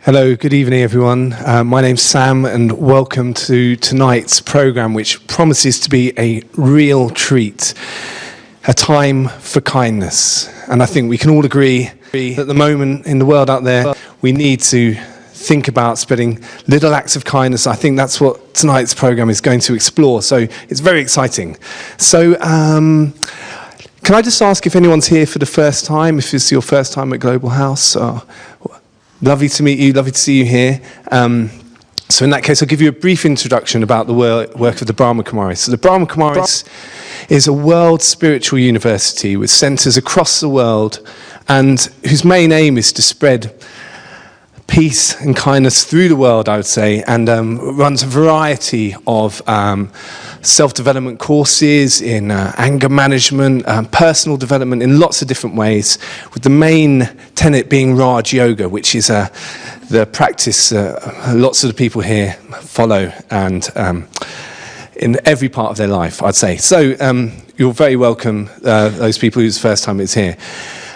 Hello, good evening everyone. My name's Sam and welcome to tonight's programme, which promises to be a real treat, a time for kindness. And I think we can all agree that at the moment in the world out there, we need to think about spreading little acts of kindness. I think that's what tonight's programme is going to explore, so it's very exciting. So, can I just ask if anyone's here for the first time, if it's your first time at Global House? Lovely to meet you, lovely to see you here. So in that case, I'll give you a brief introduction about the work of the Brahma Kumaris. So the Brahma Kumaris is a world spiritual university with centres across the world and whose main aim is to spread peace and kindness through the world, I would say, and runs a variety of self-development courses in anger management, personal development in lots of different ways, with the main tenet being Raj Yoga, which is the practice lots of the people here follow and in every part of their life, I'd say. So you're very welcome, those people whose first time it's here.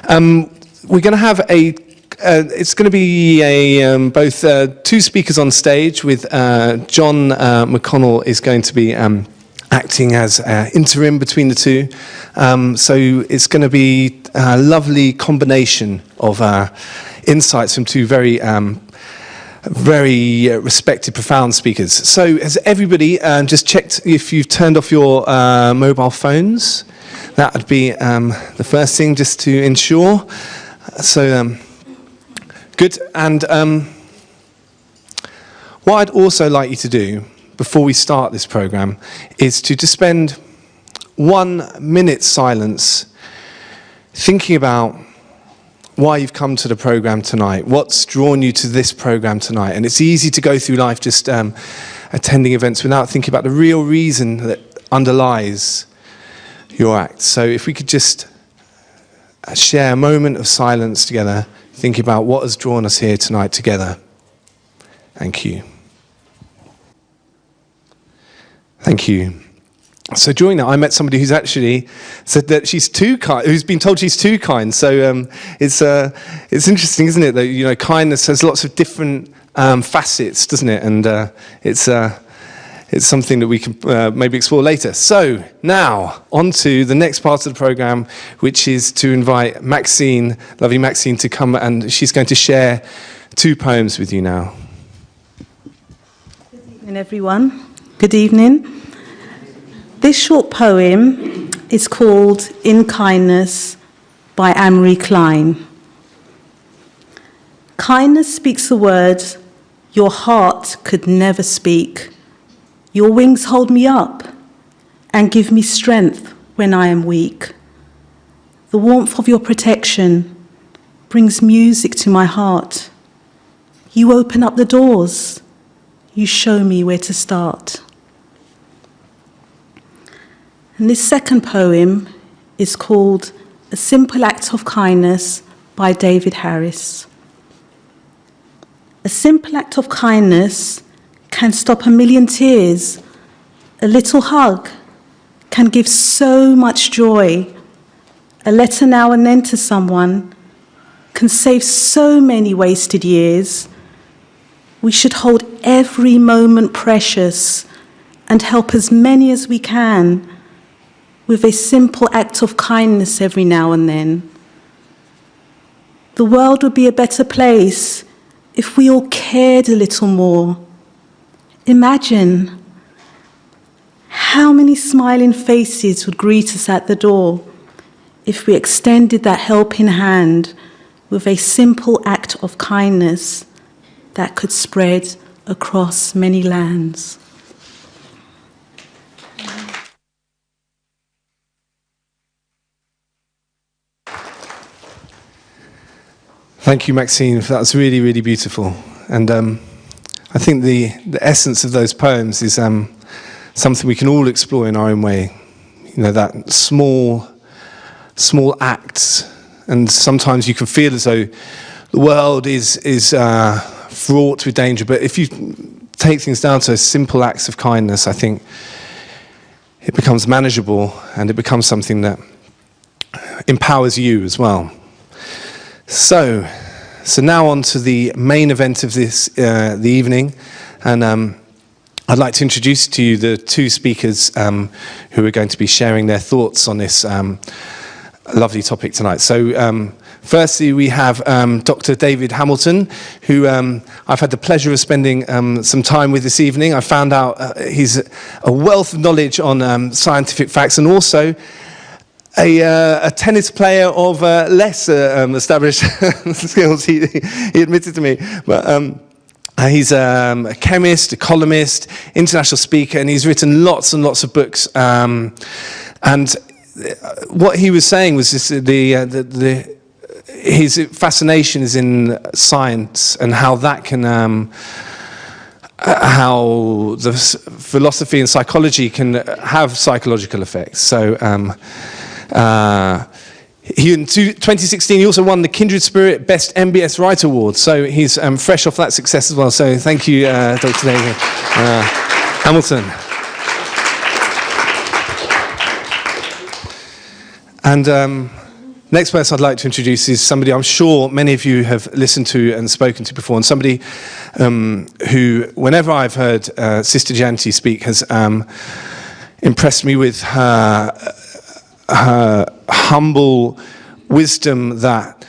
We're going to have it's going to be both two speakers on stage with John McConnell is going to be acting as interim between the two. So it's going to be a lovely combination of insights from two very respected, profound speakers. So has everybody just checked if you've turned off your mobile phones? That would be the first thing, just to ensure. So good. And what I'd also like you to do before we start this programme is to just spend 1 minute silence thinking about why you've come to the programme tonight, what's drawn you to this programme tonight. And it's easy to go through life just attending events without thinking about the real reason that underlies your act. So if we could just share a moment of silence together, thinking about what has drawn us here tonight together. Thank you. Thank you. So during that, I met somebody who's actually said that she's too kind, who's been told she's too kind. So it's interesting, isn't it? That kindness has lots of different facets, doesn't it? And it's something that we can maybe explore later. So now on to the next part of the programme, which is to invite Maxine, lovely Maxine, to come, and she's going to share 2 poems with you now. Good evening, everyone. Good evening. This short poem is called In Kindness by Anne-Marie Klein. Kindness speaks the words your heart could never speak. Your wings hold me up and give me strength when I am weak. The warmth of your protection brings music to my heart. You open up the doors. You show me where to start. And this second poem is called A Simple Act of Kindness by David Harris. A simple act of kindness can stop a million tears. A little hug can give so much joy. A letter now and then to someone can save so many wasted years. We should hold every moment precious and help as many as we can with a simple act of kindness every now and then. The world would be a better place if we all cared a little more. Imagine how many smiling faces would greet us at the door if we extended that helping hand with a simple act of kindness that could spread across many lands. Thank you, Maxine. That was really, really beautiful. And I think the essence of those poems is something we can all explore in our own way. That small acts. And sometimes you can feel as though the world is fraught with danger. But if you take things down to simple acts of kindness, I think it becomes manageable and it becomes something that empowers you as well. So So now on to the main event of this the evening, and I'd like to introduce to you the two speakers who are going to be sharing their thoughts on this lovely topic tonight. So firstly, we have Dr. David Hamilton, who I've had the pleasure of spending some time with this evening. I found out he's a wealth of knowledge on scientific facts, and also a tennis player of less established skills, he admitted to me. But he's a chemist, a columnist, international speaker, and he's written lots and lots of books. And what he was saying was this, his fascination is in science and how that can, how the philosophy and psychology can have psychological effects. So he, in 2016, he also won the Kindred Spirit Best MBS Writer Award. So he's fresh off that success as well. So thank you, Dr. David Hamilton. And next person I'd like to introduce is somebody I'm sure many of you have listened to and spoken to before, and somebody who, whenever I've heard Sister Jayanti speak, has impressed me with her humble wisdom that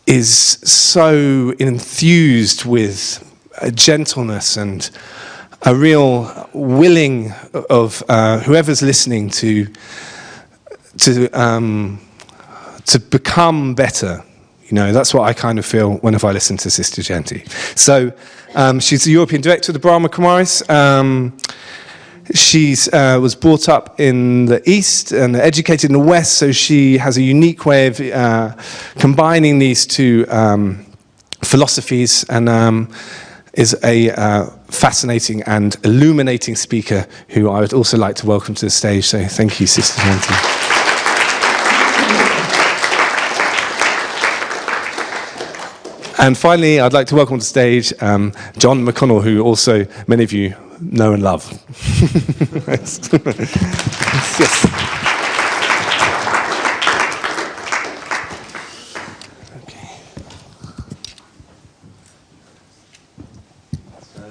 is so enthused with gentleness and a real willing of whoever's listening to become better. You know, that's what I kind of feel whenever I listen to Sister Jayanti. So she's the European Director of the Brahma Kumaris. She was brought up in the East and educated in the West, so she has a unique way of combining these two philosophies, and is a fascinating and illuminating speaker who I would also like to welcome to the stage. So thank you, Sister Jayanti. And finally, I'd like to welcome to the stage John McConnell, who also many of you know and love. Yes. Yes. Okay. So,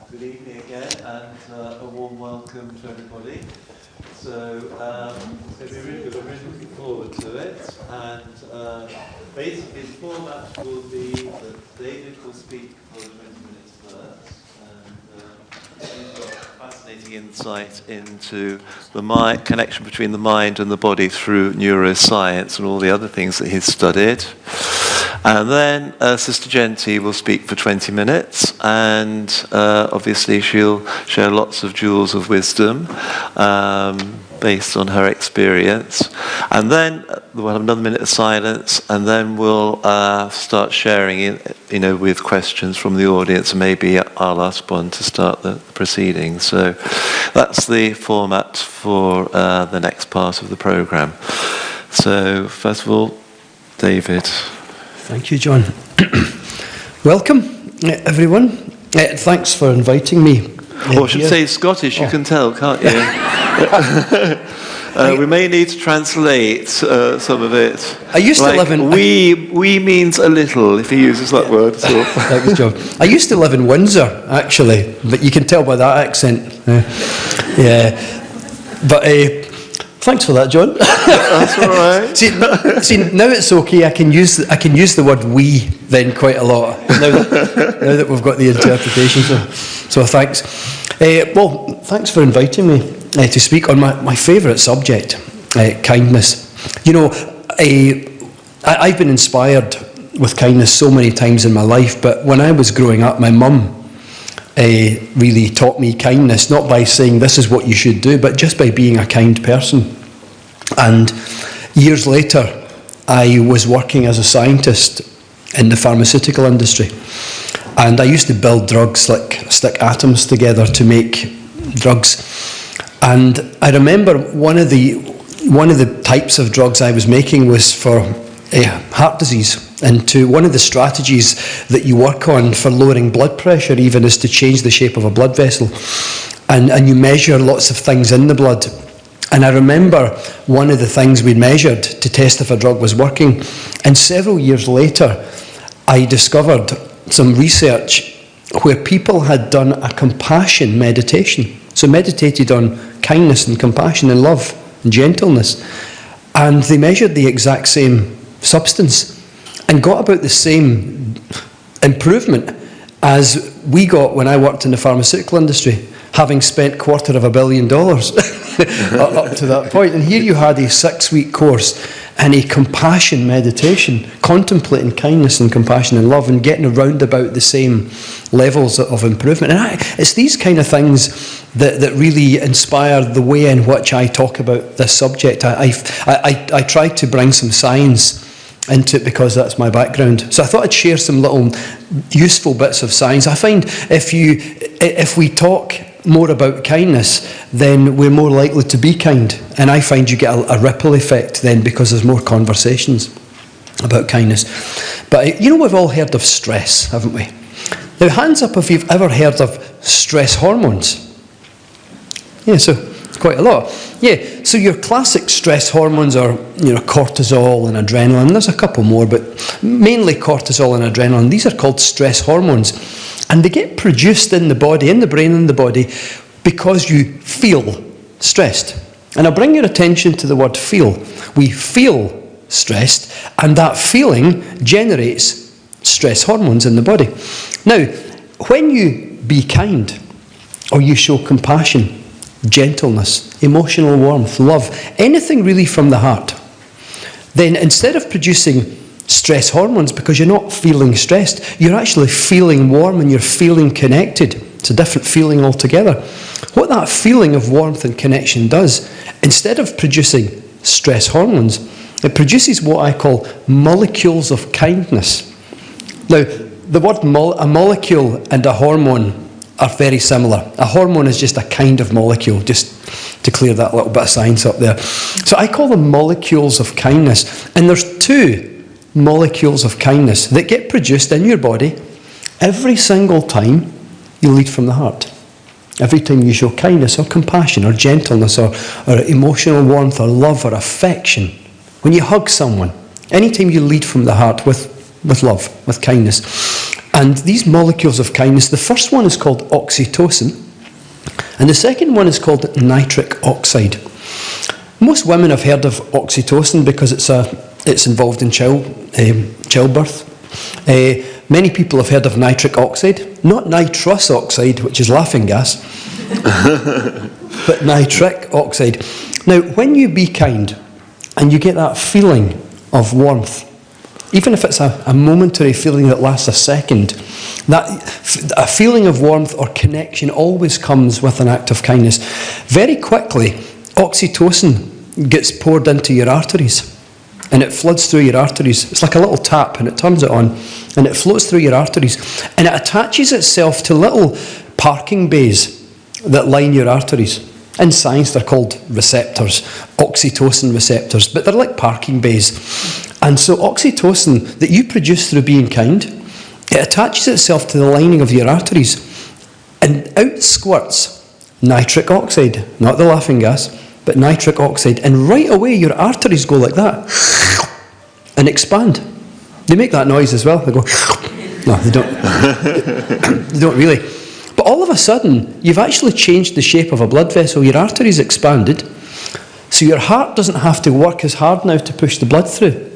good evening again, and a warm welcome to everybody. So, it's going to be really good. I'm really looking forward to it. And basically, the format will be that David will speak for 20 minutes first. He's got fascinating insight into the connection between the mind and the body through neuroscience and all the other things that he's studied. And then Sister Jayanti will speak for 20 minutes, and obviously she'll share lots of jewels of wisdom based on her experience. And then we'll have another minute of silence, and then we'll start sharing it, with questions from the audience, and maybe I'll ask one to start the proceedings. So that's the format for the next part of the program. So first of all, David. Thank you, John. Welcome, everyone. Thanks for inviting me. I should say Scottish, you can tell, can't you? We may need to translate some of it. I used to live in... We means a little, if he uses that word. So. Thanks, John. I used to live in Windsor, actually, but you can tell by that accent. Yeah. But thanks for that, John. That's all right. See, now it's okay. I can use the word "we" then quite a lot. Now that we've got the interpretation. So thanks. Well, thanks for inviting me to speak on my favourite subject, kindness. I've been inspired with kindness so many times in my life, but when I was growing up, my mum really taught me kindness, not by saying this is what you should do, but just by being a kind person. And years later, I was working as a scientist in the pharmaceutical industry, and I used to build drugs, like stick atoms together to make drugs. And I remember one of the types of drugs I was making was for heart disease. And one of the strategies that you work on for lowering blood pressure even is to change the shape of a blood vessel. And you measure lots of things in the blood. And I remember one of the things we measured to test if a drug was working. And several years later, I discovered some research where people had done a compassion meditation. So meditated on kindness and compassion and love and gentleness. And they measured the exact same substance and got about the same improvement as we got when I worked in the pharmaceutical industry, having spent $250 million up to that point. And here you had a 6-week course and a compassion meditation, contemplating kindness and compassion and love and getting around about the same levels of improvement. And it's these kind of things that really inspire the way in which I talk about this subject. I try to bring some science into it because that's my background. So I thought I'd share some little useful bits of science. I find if we talk more about kindness, then we're more likely to be kind. And I find you get a ripple effect then because there's more conversations about kindness. But we've all heard of stress, haven't we? Now, hands up if you've ever heard of stress hormones. Yeah, so quite a lot. Yeah, so your classic stress hormones are, cortisol and adrenaline. There's a couple more, but mainly cortisol and adrenaline. These are called stress hormones. And they get produced in the body, in the brain and the body, because you feel stressed. And I'll bring your attention to the word feel. We feel stressed, and that feeling generates stress hormones in the body. Now, when you be kind, or you show compassion, gentleness, emotional warmth, love, anything really from the heart, then instead of producing stress hormones because you're not feeling stressed, you're actually feeling warm and you're feeling connected. It's a different feeling altogether. What that feeling of warmth and connection does, instead of producing stress hormones, it produces what I call molecules of kindness. Now, the word a molecule and a hormone are very similar. A hormone is just a kind of molecule, just to clear that little bit of science up there. So I call them molecules of kindness. And there's 2 molecules of kindness that get produced in your body every single time you lead from the heart. Every time you show kindness or compassion or gentleness or emotional warmth or love or affection. When you hug someone, anytime you lead from the heart with love, with kindness. And these molecules of kindness, the first one is called oxytocin, and the second one is called nitric oxide. Most women have heard of oxytocin because it's involved in childbirth. Many people have heard of nitric oxide, not nitrous oxide, which is laughing gas, but nitric oxide. Now, when you be kind and you get that feeling of warmth, even if it's a momentary feeling that lasts a second, a feeling of warmth or connection always comes with an act of kindness. Very quickly, oxytocin gets poured into your arteries. And it floods through your arteries. It's like a little tap, and it turns it on, and it floats through your arteries. And it attaches itself to little parking bays that line your arteries. In science, they're called receptors, oxytocin receptors, but they're like parking bays. And so oxytocin that you produce through being kind, it attaches itself to the lining of your arteries, and out squirts nitric oxide, not the laughing gas, but nitric oxide, and right away your arteries go like that and expand. They make that noise as well. They go, no, they don't. They don't really. But all of a sudden, you've actually changed the shape of a blood vessel. Your arteries expanded, so your heart doesn't have to work as hard now to push the blood through.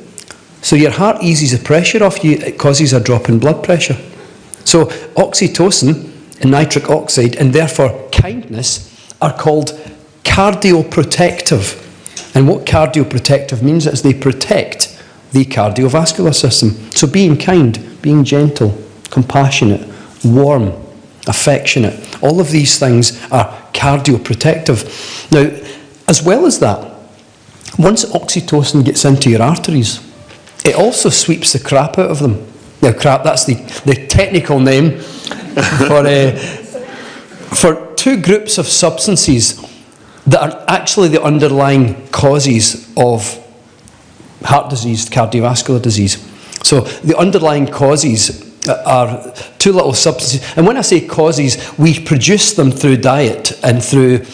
So your heart eases the pressure off you. It causes a drop in blood pressure. So oxytocin and nitric oxide, and therefore kindness, are called cardioprotective. And what cardioprotective means is they protect the cardiovascular system. So being kind, being gentle, compassionate, warm, affectionate, all of these things are cardioprotective. Now, as well as that, once oxytocin gets into your arteries, it also sweeps the crap out of them. Now, crap, that's the technical name for 2 groups of substances that are actually the underlying causes of heart disease, cardiovascular disease. So the underlying causes are 2 little substances. And when I say causes, we produce them through diet and through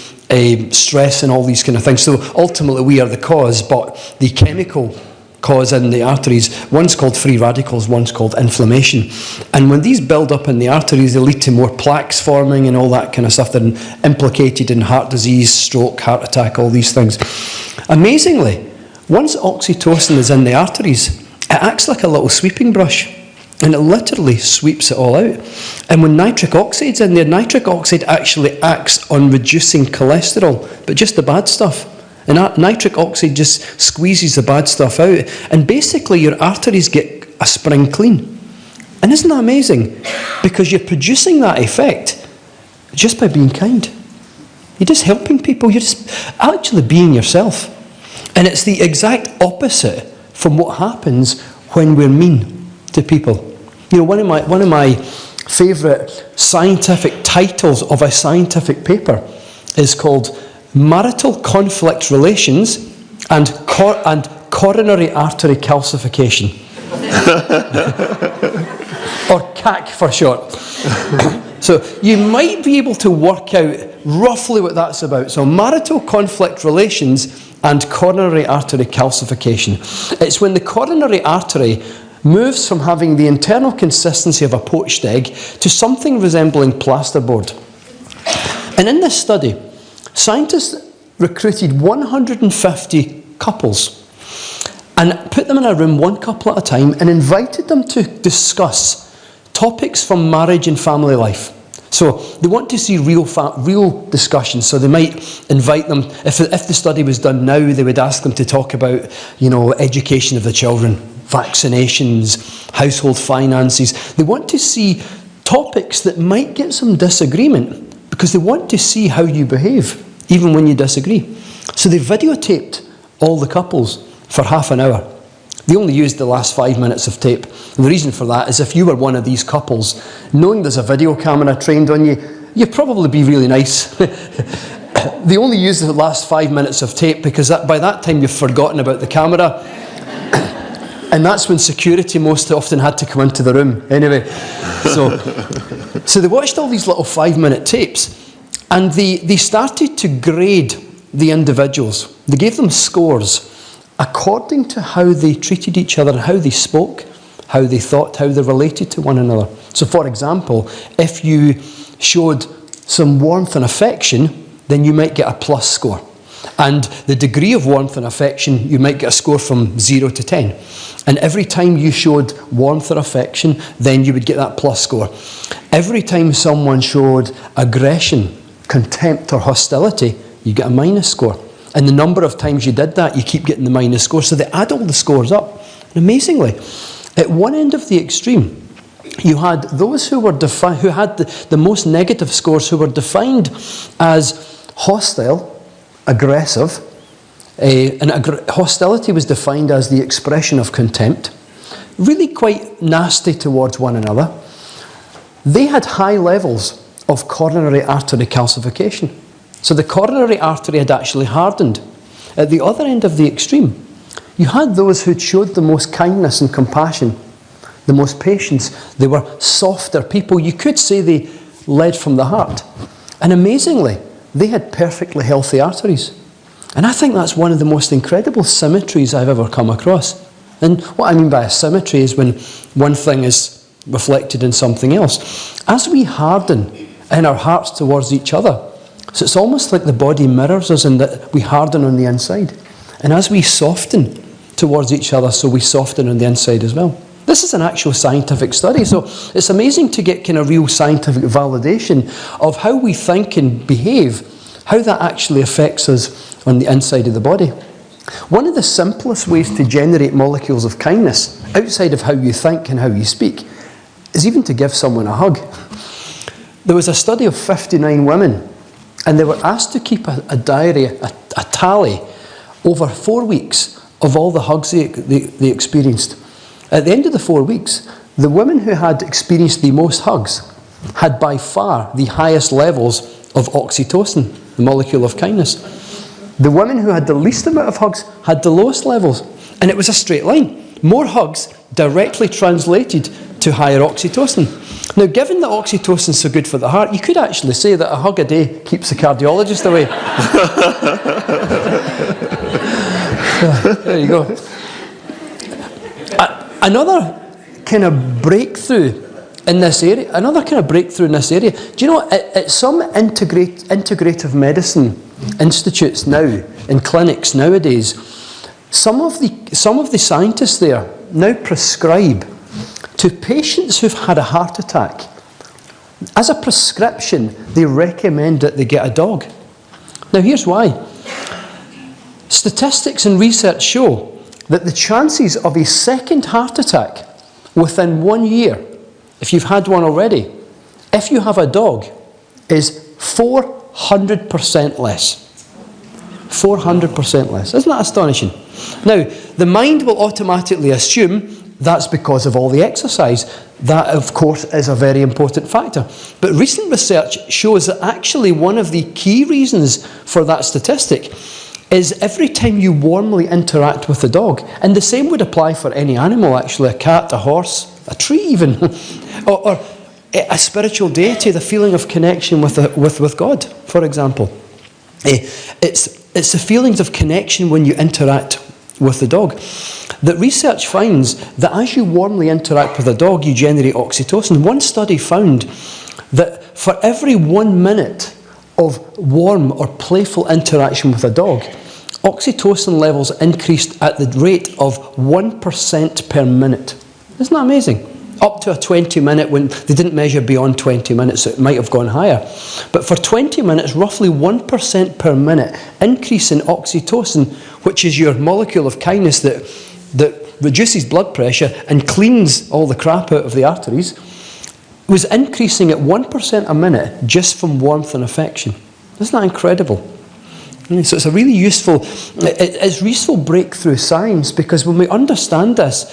stress and all these kind of things. So ultimately we are the cause, but the chemical cause in the arteries. One's called free radicals, one's called inflammation. And when these build up in the arteries, they lead to more plaques forming and all that kind of stuff. They're implicated in heart disease, stroke, heart attack, all these things. Amazingly, once oxytocin is in the arteries, it acts like a little sweeping brush. And it literally sweeps it all out. And when nitric oxide's in there, nitric oxide actually acts on reducing cholesterol, but just the bad stuff. And nitric oxide just squeezes the bad stuff out. And basically your arteries get a spring clean. And isn't that amazing? Because you're producing that effect just by being kind. You're just helping people. You're just actually being yourself. And it's the exact opposite from what happens when we're mean to people. You know, one of my favourite scientific titles of a scientific paper is called Marital Conflict Relations and Coronary Artery Calcification. Or CAC for short. So you might be able to work out roughly what that's about. So marital conflict relations and coronary artery calcification. It's when the coronary artery moves from having the internal consistency of a poached egg to something resembling plasterboard. And in this study, scientists recruited 150 couples and put them in a room, one couple at a time, and invited them to discuss topics from marriage and family life. So they want to see real discussions. So they might invite them, if the study was done now, they would ask them to talk about, education of the children, vaccinations, household finances. They want to see topics that might get some disagreement because they want to see how you behave, even when you disagree. So they videotaped all the couples for half an hour. They only used the last 5 minutes of tape. And the reason for that is if you were one of these couples, knowing there's a video camera trained on you, you'd probably be really nice. They only used the last 5 minutes of tape because by that time you've forgotten about the camera. And that's when security most often had to come into the room. Anyway, so they watched all these little 5-minute tapes and they started to grade the individuals. They gave them scores according to how they treated each other and how they spoke, how they thought, how they related to one another. So for example, if you showed some warmth and affection, then you might get a plus score. And the degree of warmth and affection, you might get a score from 0 to 10. And every time you showed warmth or affection, then you would get that plus score. Every time someone showed aggression, contempt or hostility, you get a minus score. And the number of times you did that, you keep getting the minus score. So they add all the scores up. And amazingly, at one end of the extreme, you had those who were who had the most negative scores, who were defined as hostile, aggressive. Hostility was defined as the expression of contempt, really quite nasty towards one another. They had high levels of coronary artery calcification. So the coronary artery had actually hardened. At the other end of the extreme, you had those who showed the most kindness and compassion, the most patience. They were softer people. You could say they led from the heart. And amazingly, they had perfectly healthy arteries. And I think that's one of the most incredible symmetries I've ever come across. And what I mean by a symmetry is when one thing is reflected in something else. As we harden in our hearts towards each other, so it's almost like the body mirrors us in that we harden on the inside. And as we soften towards each other, so we soften on the inside as well. This is an actual scientific study, so it's amazing to get kind of real scientific validation of how we think and behave, how that actually affects us on the inside of the body. One of the simplest ways to generate molecules of kindness, outside of how you think and how you speak, is even to give someone a hug. There was a study of 59 women, and they were asked to keep a diary, a tally, over 4 weeks of all the hugs they experienced. At the end of the 4 weeks, the women who had experienced the most hugs had by far the highest levels of oxytocin, the molecule of kindness. The women who had the least amount of hugs had the lowest levels. And it was a straight line. More hugs directly translated to higher oxytocin. Now, given that oxytocin is so good for the heart, you could actually say that a hug a day keeps the cardiologist away. There you go. Another kind of breakthrough in this area, do you know, at some integrative medicine institutes now, in clinics nowadays, some of the scientists there now prescribe to patients who've had a heart attack, as a prescription, they recommend that they get a dog. Now here's why. Statistics and research show that the chances of a second heart attack within 1 year, if you've had one already, if you have a dog, is 400% less. 400% less. Isn't that astonishing? Now, the mind will automatically assume that's because of all the exercise. That, of course, is a very important factor. But recent research shows that actually one of the key reasons for that statistic is every time you warmly interact with a dog, and the same would apply for any animal actually, a cat, a horse, a tree even, or a spiritual deity, the feeling of connection with God, for example. It's the feelings of connection when you interact with the dog. That research finds that as you warmly interact with a dog, you generate oxytocin. One study found that for every 1 minute of warm or playful interaction with a dog, oxytocin levels increased at the rate of 1% per minute. Isn't that amazing? Up to a 20-minute, when they didn't measure beyond 20 minutes, so it might have gone higher. But for 20 minutes, roughly 1% per minute increase in oxytocin, which is your molecule of kindness that reduces blood pressure and cleans all the crap out of the arteries, was increasing at 1% a minute just from warmth and affection. Isn't that incredible? So it's a really useful breakthrough science, because when we understand this,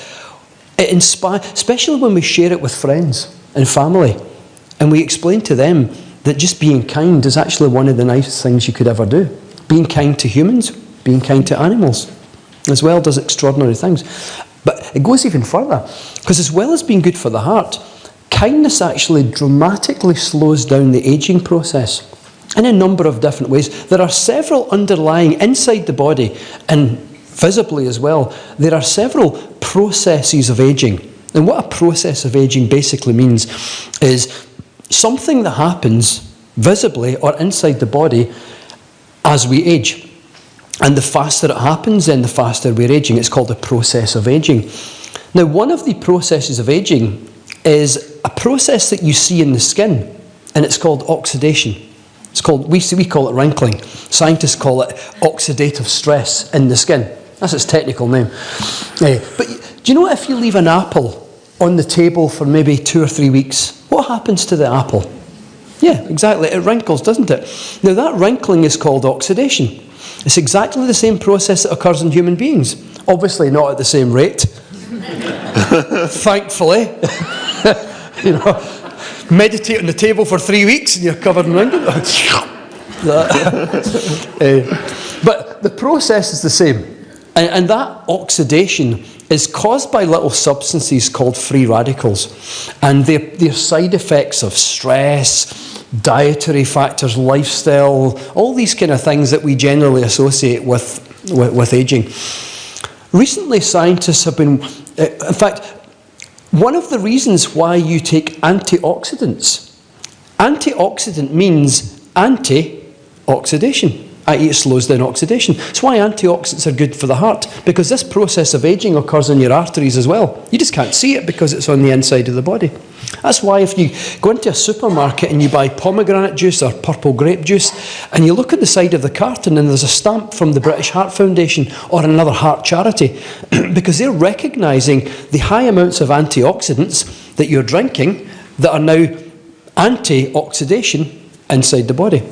it inspires, especially when we share it with friends and family, and we explain to them that just being kind is actually one of the nicest things you could ever do. Being kind to humans, being kind to animals, as well, does extraordinary things. But it goes even further, because as well as being good for the heart, kindness actually dramatically slows down the aging process in a number of different ways. There are several underlying, inside the body and visibly as well, there are several processes of aging. And what a process of aging basically means is something that happens visibly or inside the body as we age. And the faster it happens, then the faster we're aging. It's called a process of aging. Now, one of the processes of aging is a process that you see in the skin, and it's called oxidation. It's called, we call it wrinkling. Scientists call it oxidative stress in the skin. That's its technical name. But do you know, if you leave an apple on the table for maybe 2 or 3 weeks, what happens to the apple? Yeah, exactly. It wrinkles, doesn't it? Now, that wrinkling is called oxidation. It's exactly the same process that occurs in human beings. Obviously not at the same rate. Thankfully. You know, meditate on the table for 3 weeks and you're covered in wrinkles. But the process is the same. And that oxidation is caused by little substances called free radicals. And they're side effects of stress, dietary factors, lifestyle, all these kind of things that we generally associate with aging. Recently, scientists have been, in fact, one of the reasons why you take antioxidants, antioxidant means anti-oxidation, i.e. it slows down oxidation. That's why antioxidants are good for the heart, because this process of aging occurs in your arteries as well. You just can't see it because it's on the inside of the body. That's why if you go into a supermarket and you buy pomegranate juice or purple grape juice, and you look at the side of the carton and there's a stamp from the British Heart Foundation or another heart charity, because they're recognising the high amounts of antioxidants that you're drinking that are now anti-oxidation inside the body.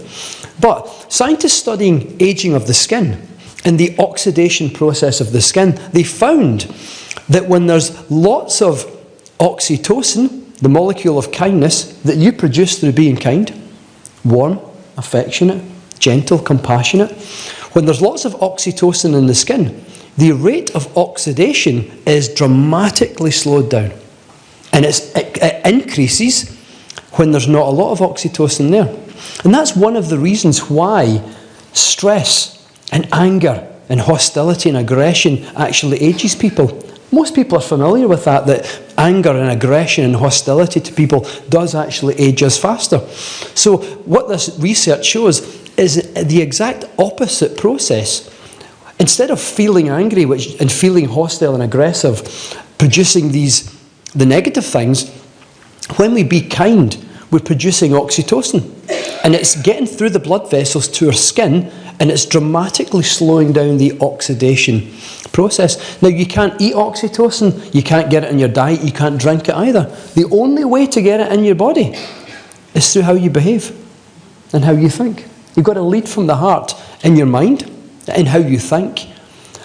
But scientists studying aging of the skin and the oxidation process of the skin, they found that when there's lots of oxytocin, the molecule of kindness that you produce through being kind, warm, affectionate, gentle, compassionate, when there's lots of oxytocin in the skin, the rate of oxidation is dramatically slowed down. And it increases when there's not a lot of oxytocin there. And that's one of the reasons why stress and anger and hostility and aggression actually ages people. Most people are familiar with that anger and aggression and hostility to people does actually age us faster. So what this research shows is the exact opposite process. Instead of feeling angry and feeling hostile and aggressive, producing the negative things, when we be kind, we're producing oxytocin. And it's getting through the blood vessels to our skin, and it's dramatically slowing down the oxidation process. Now, you can't eat oxytocin, you can't get it in your diet, you can't drink it either. The only way to get it in your body is through how you behave and how you think. You've got to lead from the heart in your mind and how you think.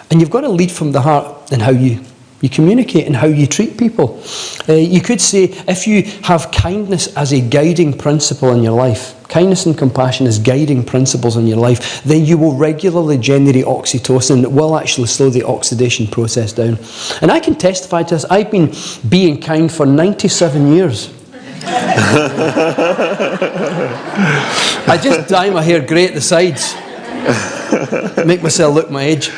And you've got to lead from the heart in how you communicate and how you treat people. You could say, if you have kindness as a guiding principle in your life, kindness and compassion as guiding principles in your life, then you will regularly generate oxytocin that will actually slow the oxidation process down. And I can testify to this. I've been being kind for 97 years. I just dye my hair grey at the sides. Make myself look my age.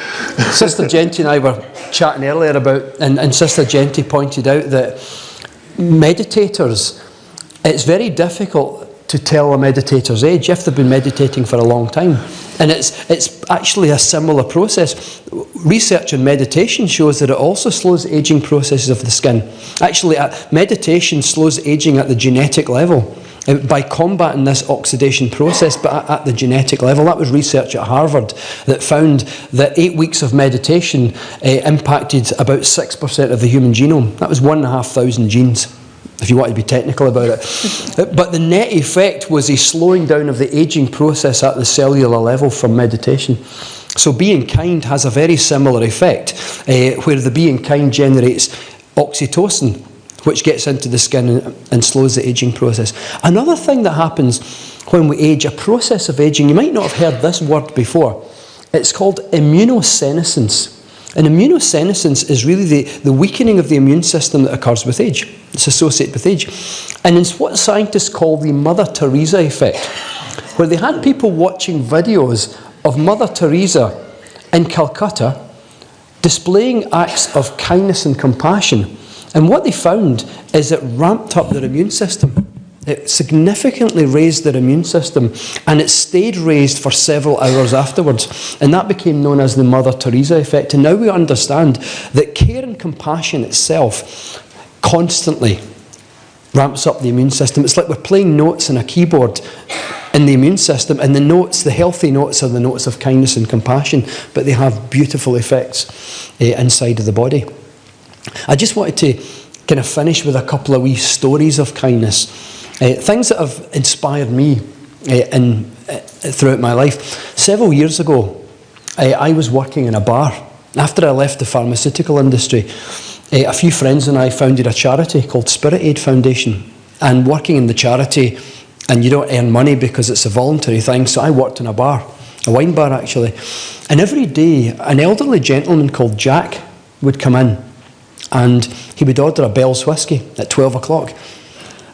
Sister Jayanti and I were chatting earlier about, and Sister Jayanti pointed out that meditators, it's very difficult to tell a meditator's age if they've been meditating for a long time. And it's actually a similar process. Research on meditation shows that it also slows the aging processes of the skin. Actually, meditation slows aging at the genetic level by combating this oxidation process, but at the genetic level. That was research at Harvard that found that 8 weeks of meditation impacted about 6% of the human genome. That was 1,500 genes, if you want to be technical about it. But the net effect was a slowing down of the aging process at the cellular level from meditation. So being kind has a very similar effect, where the being kind generates oxytocin, which gets into the skin and slows the aging process. Another thing that happens when we age, a process of aging, you might not have heard this word before. It's called immunosenescence. And immunosenescence is really the weakening of the immune system that occurs with age. It's associated with age. And it's what scientists call the Mother Teresa effect, where they had people watching videos of Mother Teresa in Calcutta displaying acts of kindness and compassion. And what they found is it ramped up their immune system. It significantly raised their immune system, and it stayed raised for several hours afterwards. And that became known as the Mother Teresa effect. And now we understand that care and compassion itself constantly ramps up the immune system. It's like we're playing notes on a keyboard in the immune system, and the notes, the healthy notes, are the notes of kindness and compassion, but they have beautiful effects inside of the body. I just wanted to kind of finish with a couple of wee stories of kindness. Things that have inspired me throughout my life. Several years ago, I was working in a bar. After I left the pharmaceutical industry, a few friends and I founded a charity called Spirit Aid Foundation. And working in the charity, and you don't earn money because it's a voluntary thing, so I worked in a bar, a wine bar actually. And every day, an elderly gentleman called Jack would come in, and he would order a Bell's whiskey at 12 o'clock.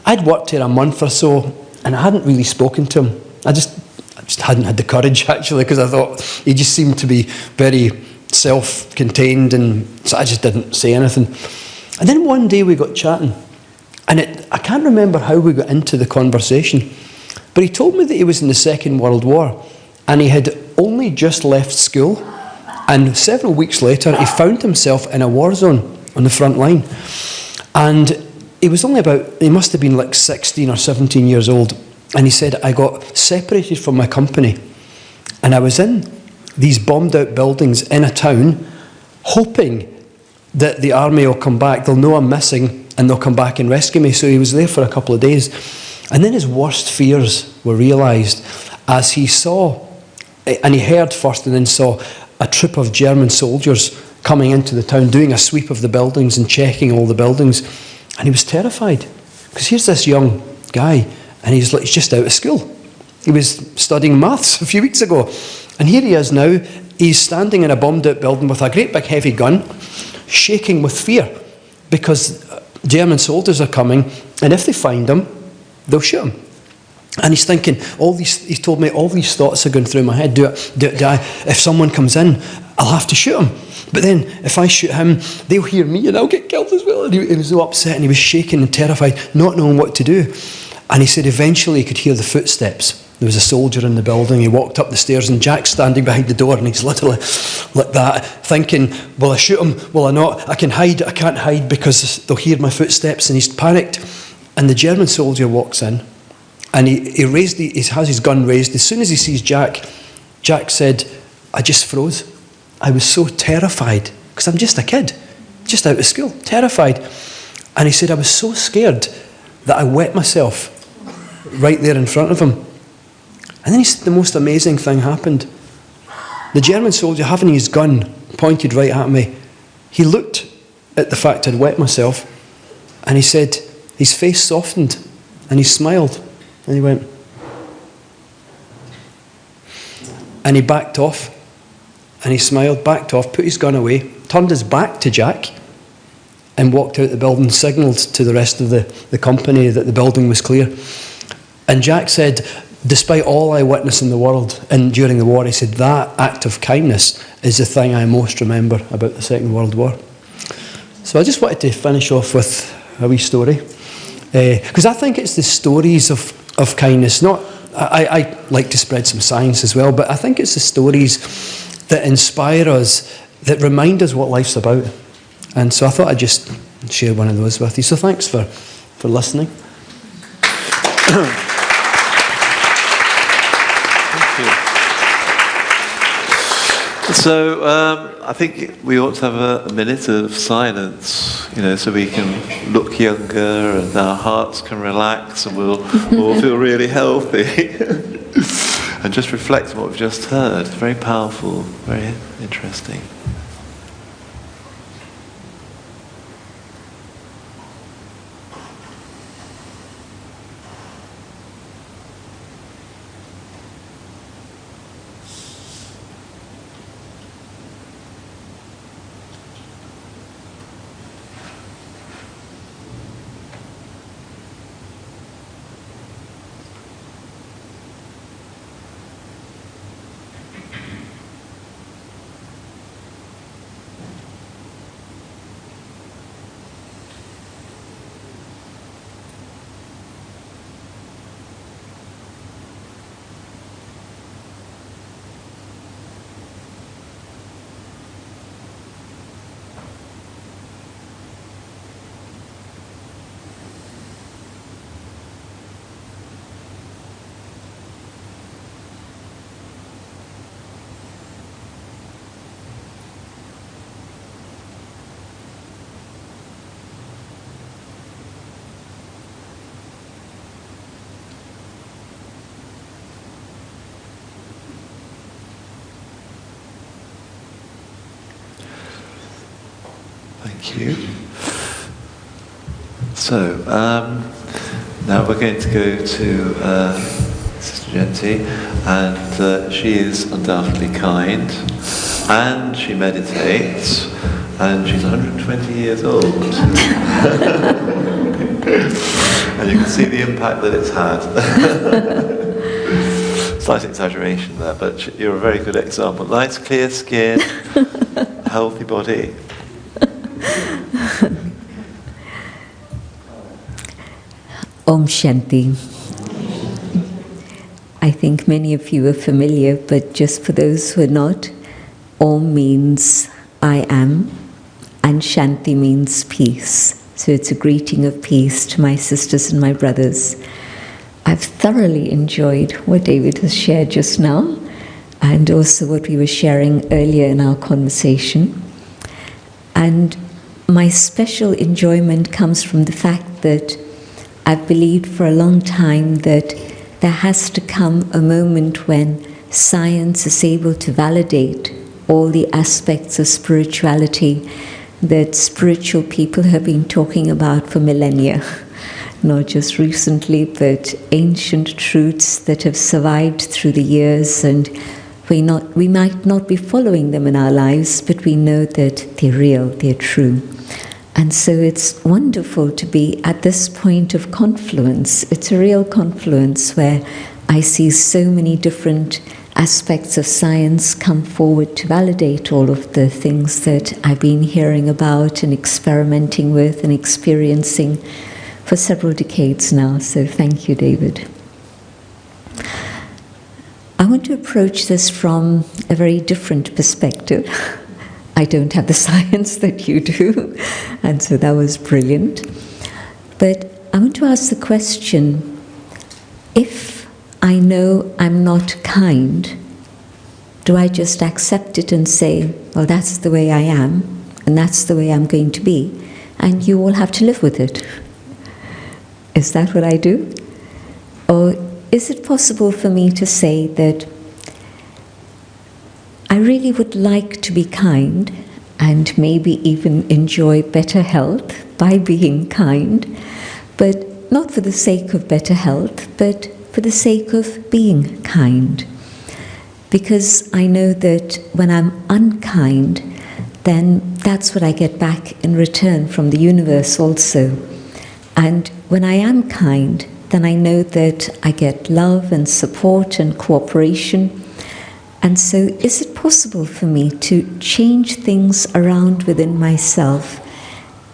I'd worked here a month or so, and I hadn't really spoken to him. I just hadn't had the courage, actually, because I thought he just seemed to be very self-contained, and so I just didn't say anything. And then one day we got chatting, and I can't remember how we got into the conversation, but he told me that he was in the Second World War, and he had only just left school, and several weeks later he found himself in a war zone on the front line. And he was only he must have been like 16 or 17 years old. And he said, I got separated from my company. And I was in these bombed out buildings in a town, hoping that the army will come back. They'll know I'm missing and they'll come back and rescue me. So he was there for a couple of days. And then his worst fears were realised as he saw, and he heard first and then saw, a troop of German soldiers coming into the town, doing a sweep of the buildings and checking all the buildings. And he was terrified, because here's this young guy, and he's just out of school. He was studying maths a few weeks ago, and here he is now. He's standing in a bombed out building with a great big heavy gun, shaking with fear, because German soldiers are coming, and if they find him, they'll shoot him. And he's thinking, he's told me all these thoughts are going through my head. If someone comes in, I'll have to shoot him. But then, if I shoot him, they'll hear me and I'll get killed as well. And he was so upset and he was shaking and terrified, not knowing what to do. And he said eventually he could hear the footsteps. There was a soldier in the building. He walked up the stairs and Jack's standing behind the door and he's literally like that, thinking, will I shoot him? Will I not? I can hide. I can't hide because they'll hear my footsteps. And he's panicked. And the German soldier walks in and he has his gun raised. As soon as he sees Jack, Jack said, I just froze. I was so terrified because I'm just a kid, just out of school, terrified. And he said, I was so scared that I wet myself right there in front of him. And then he said the most amazing thing happened. The German soldier, having his gun pointed right at me, he looked at the fact I'd wet myself and he said, his face softened and he smiled and he went. And he backed off and he smiled, backed off, put his gun away, turned his back to Jack and walked out the building, signalled to the rest of the company that the building was clear. And Jack said, despite all I witnessed in the world and during the war, he said, that act of kindness is the thing I most remember about the Second World War. So I just wanted to finish off with a wee story. Because I think it's the stories of kindness. I like to spread some science as well, but I think it's the stories that inspire us, that remind us what life's about. And so I thought I'd just share one of those with you. So thanks for listening. So I think we ought to have a minute of silence, so we can look younger and our hearts can relax and we'll all feel really healthy. And just reflect on what we've just heard. Very powerful, very interesting. Thank you. So, now we're going to go to Sister Jayanti, and she is undoubtedly kind, and she meditates, and she's 120 years old. And you can see the impact that it's had. Slight exaggeration there, but you're a very good example. Nice clear skin, healthy body. Om Shanti. I think many of you are familiar, but just for those who are not, Om means I am, and Shanti means peace. So it's a greeting of peace to my sisters and my brothers. I've thoroughly enjoyed what David has shared just now, and also what we were sharing earlier in our conversation. And my special enjoyment comes from the fact that I've believed for a long time that there has to come a moment when science is able to validate all the aspects of spirituality that spiritual people have been talking about for millennia. Not just recently, but ancient truths that have survived through the years, and we might not be following them in our lives, but we know that they're real, they're true. And so it's wonderful to be at this point of confluence. It's a real confluence where I see so many different aspects of science come forward to validate all of the things that I've been hearing about and experimenting with and experiencing for several decades now. So thank you, David. I want to approach this from a very different perspective. I don't have the science that you do, and so that was brilliant. But I want to ask the question, if I know I'm not kind, do I just accept it and say, well, that's the way I am, and that's the way I'm going to be, and you all have to live with it? Is that what I do? Or is it possible for me to say that I really would like to be kind and maybe even enjoy better health by being kind, but not for the sake of better health, but for the sake of being kind? Because I know that when I'm unkind, then that's what I get back in return from the universe also. And when I am kind, then I know that I get love and support and cooperation. And so is it possible for me to change things around within myself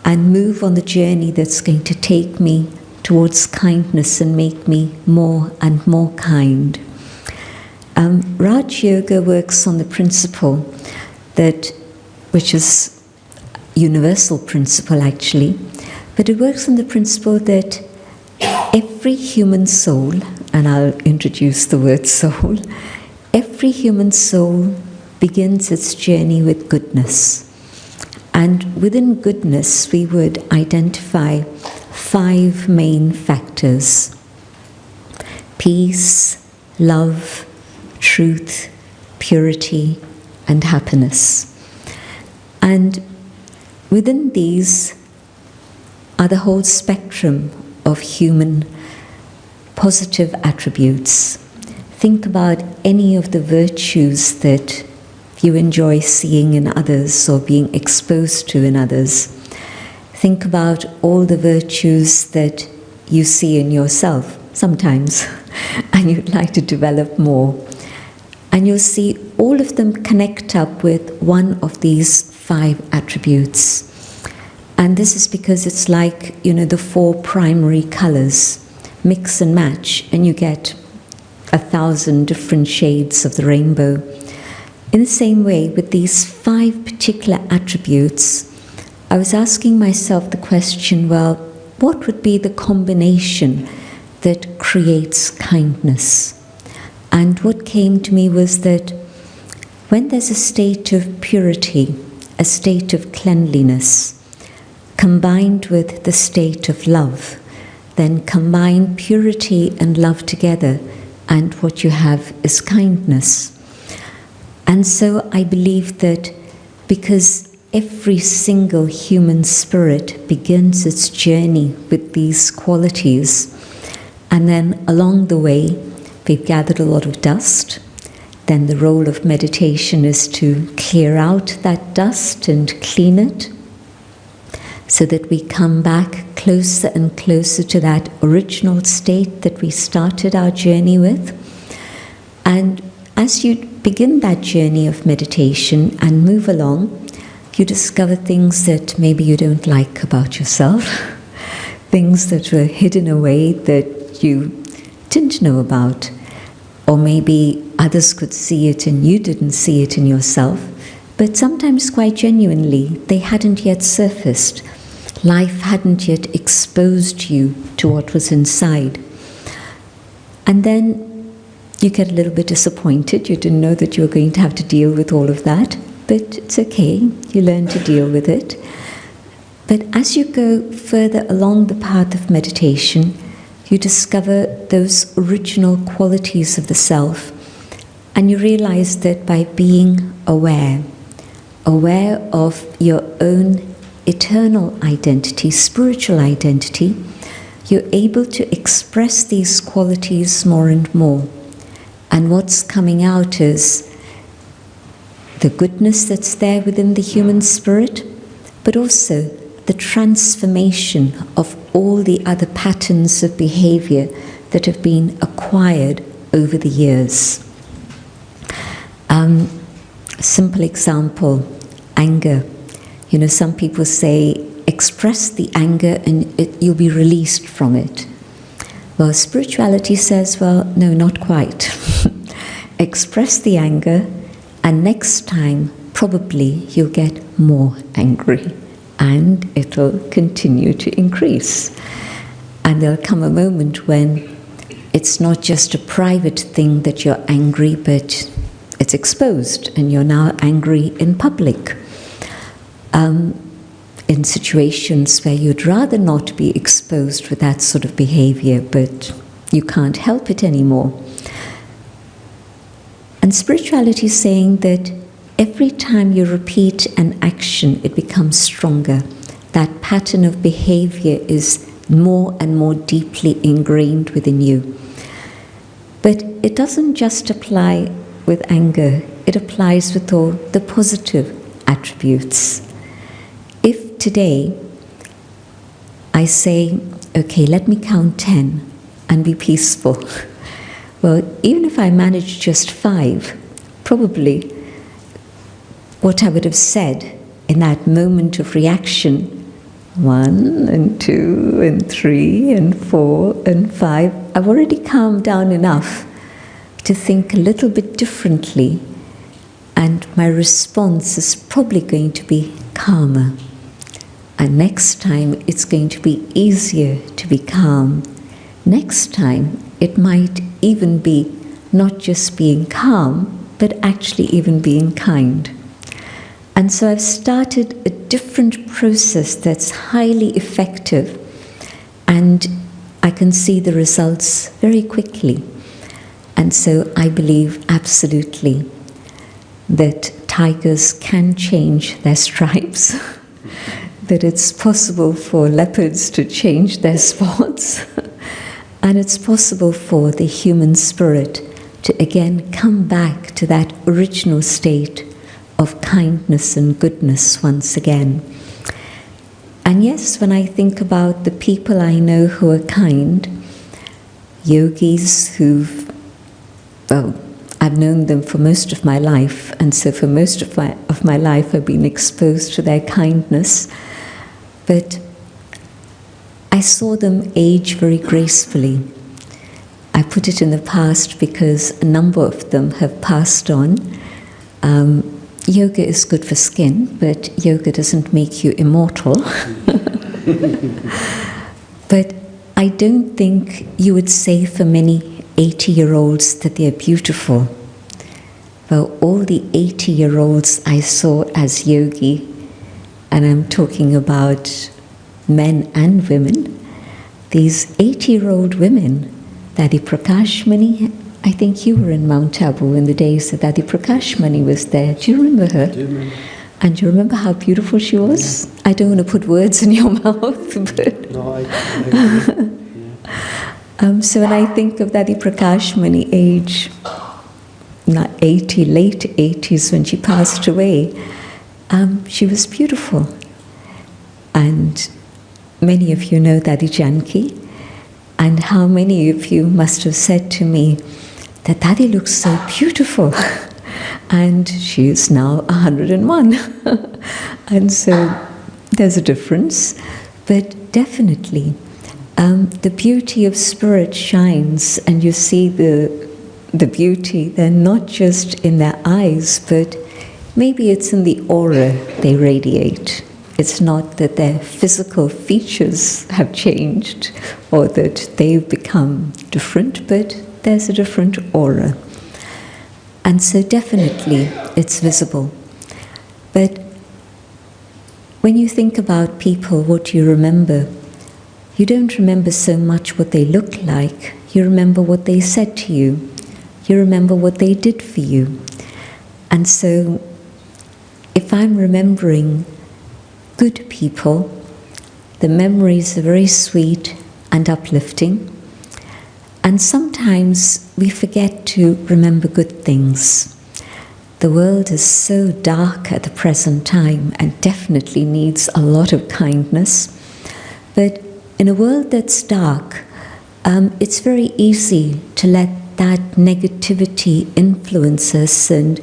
and move on the journey that's going to take me towards kindness and make me more and more kind? Raj Yoga works on the principle that, which is a universal principle actually, but it works on the principle that every human soul, and I'll introduce the word soul, every human soul begins its journey with goodness. And within goodness, we would identify 5 main factors: peace, love, truth, purity, and happiness. And within these are the whole spectrum of human positive attributes. Think about any of the virtues that you enjoy seeing in others or being exposed to in others. Think about all the virtues that you see in yourself sometimes and you'd like to develop more. And you'll see all of them connect up with one of these 5 attributes. And this is because it's like, the 4 primary colors. Mix and match, and you get 1,000 different shades of the rainbow. In the same way, with these 5 particular attributes, I was asking myself the question, well, what would be the combination that creates kindness? And what came to me was that when there's a state of purity, a state of cleanliness, combined with the state of love, then combine purity and love together, and what you have is kindness. And so I believe that because every single human spirit begins its journey with these qualities, and then along the way, we've gathered a lot of dust. Then the role of meditation is to clear out that dust and clean it so that we come back closer and closer to that original state that we started our journey with. And as you begin that journey of meditation and move along, you discover things that maybe you don't like about yourself, things that were hidden away that you didn't know about. Or maybe others could see it and you didn't see it in yourself, but sometimes quite genuinely, they hadn't yet surfaced. Life hadn't yet exposed you to what was inside. And then you get a little bit disappointed. You didn't know that you were going to have to deal with all of that, but it's okay. You learn to deal with it. But as you go further along the path of meditation, you discover those original qualities of the self, and you realize that by being aware of your own eternal identity, spiritual identity, you're able to express these qualities more and more. And what's coming out is the goodness that's there within the human spirit, but also the transformation of all the other patterns of behavior that have been acquired over the years. Simple example, anger. You know, some people say, express the anger and you'll be released from it. Well, spirituality says, well, no, not quite. Express the anger, and next time, probably you'll get more angry, and it'll continue to increase. And there'll come a moment when it's not just a private thing that you're angry, but it's exposed, and you're now angry in public. In situations where you'd rather not be exposed with that sort of behavior, but you can't help it anymore. And spirituality is saying that every time you repeat an action, it becomes stronger. That pattern of behavior is more and more deeply ingrained within you. But it doesn't just apply with anger, it applies with all the positive attributes. If today I say, okay, let me count 10 and be peaceful, well, even if I manage just 5, probably what I would have said in that moment of reaction, 1 and 2 and 3 and 4 and 5, I've already calmed down enough to think a little bit differently, and my response is probably going to be calmer. And next time it's going to be easier to be calm. Next time it might even be not just being calm, but actually even being kind. And so I've started a different process that's highly effective, and I can see the results very quickly. And so I believe absolutely that tigers can change their stripes, that it's possible for leopards to change their spots, and it's possible for the human spirit to again come back to that original state of kindness and goodness once again. And yes, when I think about the people I know who are kind, yogis who've, well, I've known them for most of my life, and so for most of my life I've been exposed to their kindness, but I saw them age very gracefully. I put it in the past because a number of them have passed on. Yoga is good for skin, but yoga doesn't make you immortal. But I don't think you would say for many 80-year-olds that they're beautiful. Well, all the 80-year-olds I saw as yogi, and I'm talking about men and women, these 80-year-old women, Dadi Prakashmani, I think you were in Mount Abu in the days that Dadi Prakashmani was there. Do you remember her? I do remember. And do you remember how beautiful she was? Yeah. I don't want to put words in your mouth, but... No, I yeah. So when I think of Dadi Prakashmani, age, not 80, late 80s when she passed away, she was beautiful. And many of you know Dadi Jayanti, and how many of you must have said to me that Dadi looks so beautiful. And she is now 101. And so there's a difference. But definitely, the beauty of spirit shines, and you see the beauty, they're not just in their eyes, but maybe it's in the aura they radiate. It's not that their physical features have changed or that they've become different, but there's a different aura. And so definitely it's visible. But when you think about people, what do you remember? You don't remember so much what they look like. You remember what they said to you. You remember what they did for you. And so if I'm remembering good people, the memories are very sweet and uplifting. And sometimes we forget to remember good things. The world is so dark at the present time and definitely needs a lot of kindness. But in a world that's dark, it's very easy to let that negativity influence us. And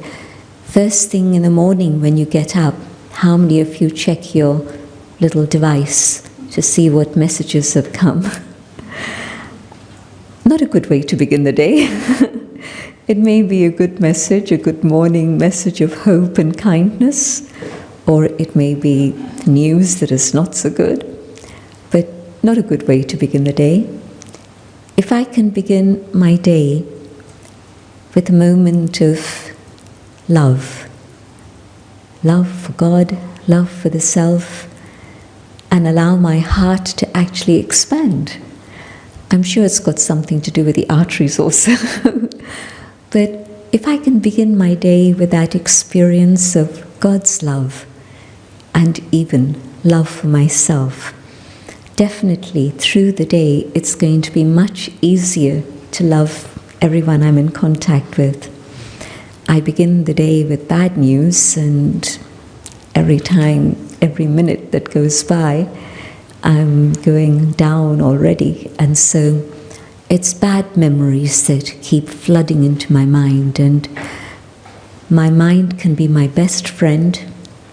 first thing in the morning when you get up, how many of you check your little device to see what messages have come? Not a good way to begin the day. It may be a good message, a good morning message of hope and kindness, or it may be news that is not so good, but not a good way to begin the day. If I can begin my day with a moment of love, love for God, love for the self, and allow my heart to actually expand. I'm sure it's got something to do with the arteries also. But if I can begin my day with that experience of God's love and even love for myself, definitely through the day it's going to be much easier to love everyone I'm in contact with. I begin the day with bad news, and every minute that goes by, I'm going down already. And so it's bad memories that keep flooding into my mind, and my mind can be my best friend,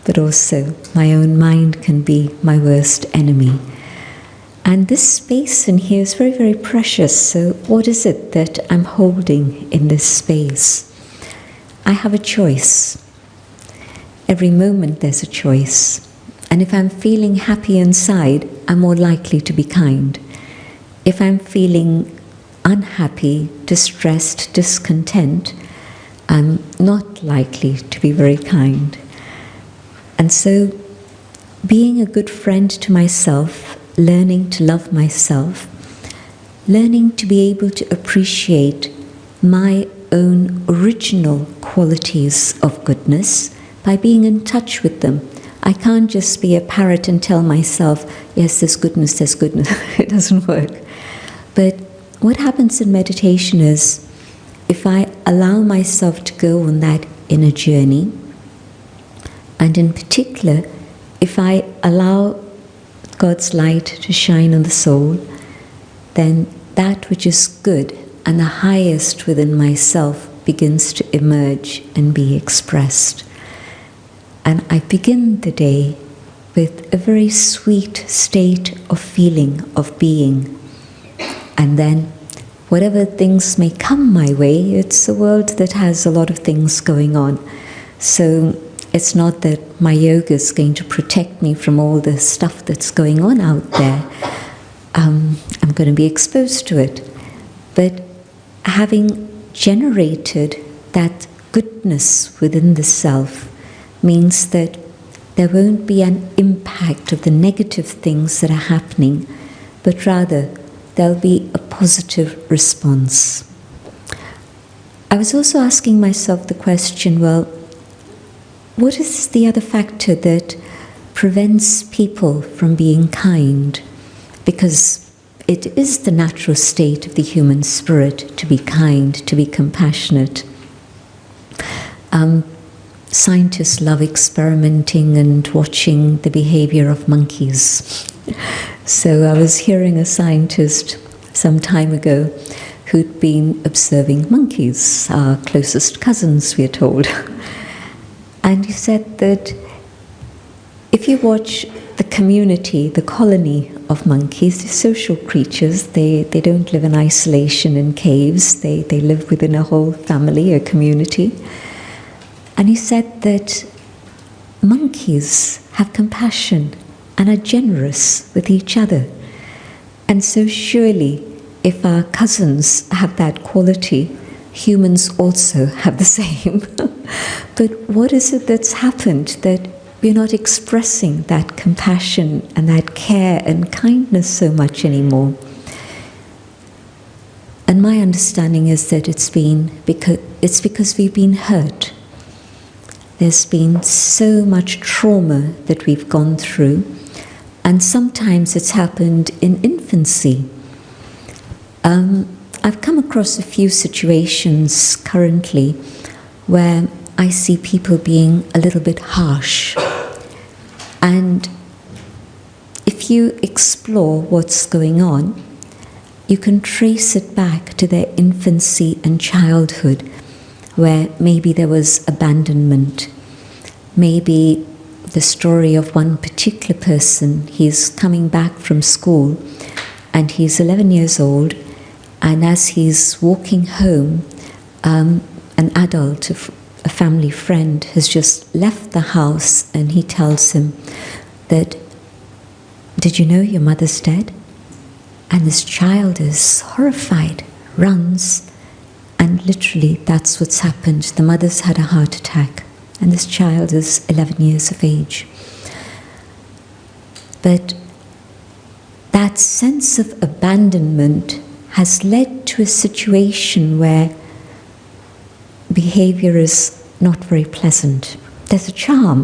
but also my own mind can be my worst enemy. And this space in here is very, very precious. So what is it that I'm holding in this space? I have a choice. Every moment there's a choice. And if I'm feeling happy inside, I'm more likely to be kind. If I'm feeling unhappy, distressed, discontent, I'm not likely to be very kind. And so, being a good friend to myself, learning to love myself, learning to be able to appreciate my own original qualities of goodness by being in touch with them. I can't just be a parrot and tell myself, yes, there's goodness, there's goodness. It doesn't work. But what happens in meditation is, if I allow myself to go on that inner journey, and in particular, if I allow God's light to shine on the soul, then that which is good and the highest within myself begins to emerge and be expressed. And I begin the day with a very sweet state of feeling, of being. And then whatever things may come my way, it's a world that has a lot of things going on. So it's not that my yoga is going to protect me from all the stuff that's going on out there. I'm going to be exposed to it. But having generated that goodness within the self means that there won't be an impact of the negative things that are happening, but rather there'll be a positive response. I was also asking myself the question, well, what is the other factor that prevents people from being kind? Because it is the natural state of the human spirit to be kind, to be compassionate. Scientists love experimenting and watching the behavior of monkeys. So I was hearing a scientist some time ago who'd been observing monkeys, our closest cousins, we are told. And he said that if you watch the community, the colony of monkeys, they're social creatures. They don't live in isolation in caves. They live within a whole family, a community. And he said that monkeys have compassion and are generous with each other. And so surely, if our cousins have that quality, humans also have the same. But what is it that's happened that we're not expressing that compassion and that care and kindness so much anymore? And my understanding is that it's because we've been hurt. There's been so much trauma that we've gone through, and sometimes it's happened in infancy. I've come across a few situations currently where I see people being a little bit harsh. And if you explore what's going on, you can trace it back to their infancy and childhood, where maybe there was abandonment. Maybe the story of one particular person, he's coming back from school and he's 11 years old, and as he's walking home, an adult, a family friend, has just left the house, and he tells him that, "Did you know your mother's dead?" And this child is horrified, runs, and literally that's what's happened. The mother's had a heart attack, and this child is 11 years of age. But that sense of abandonment has led to a situation where behavior is not very pleasant. There's a charm,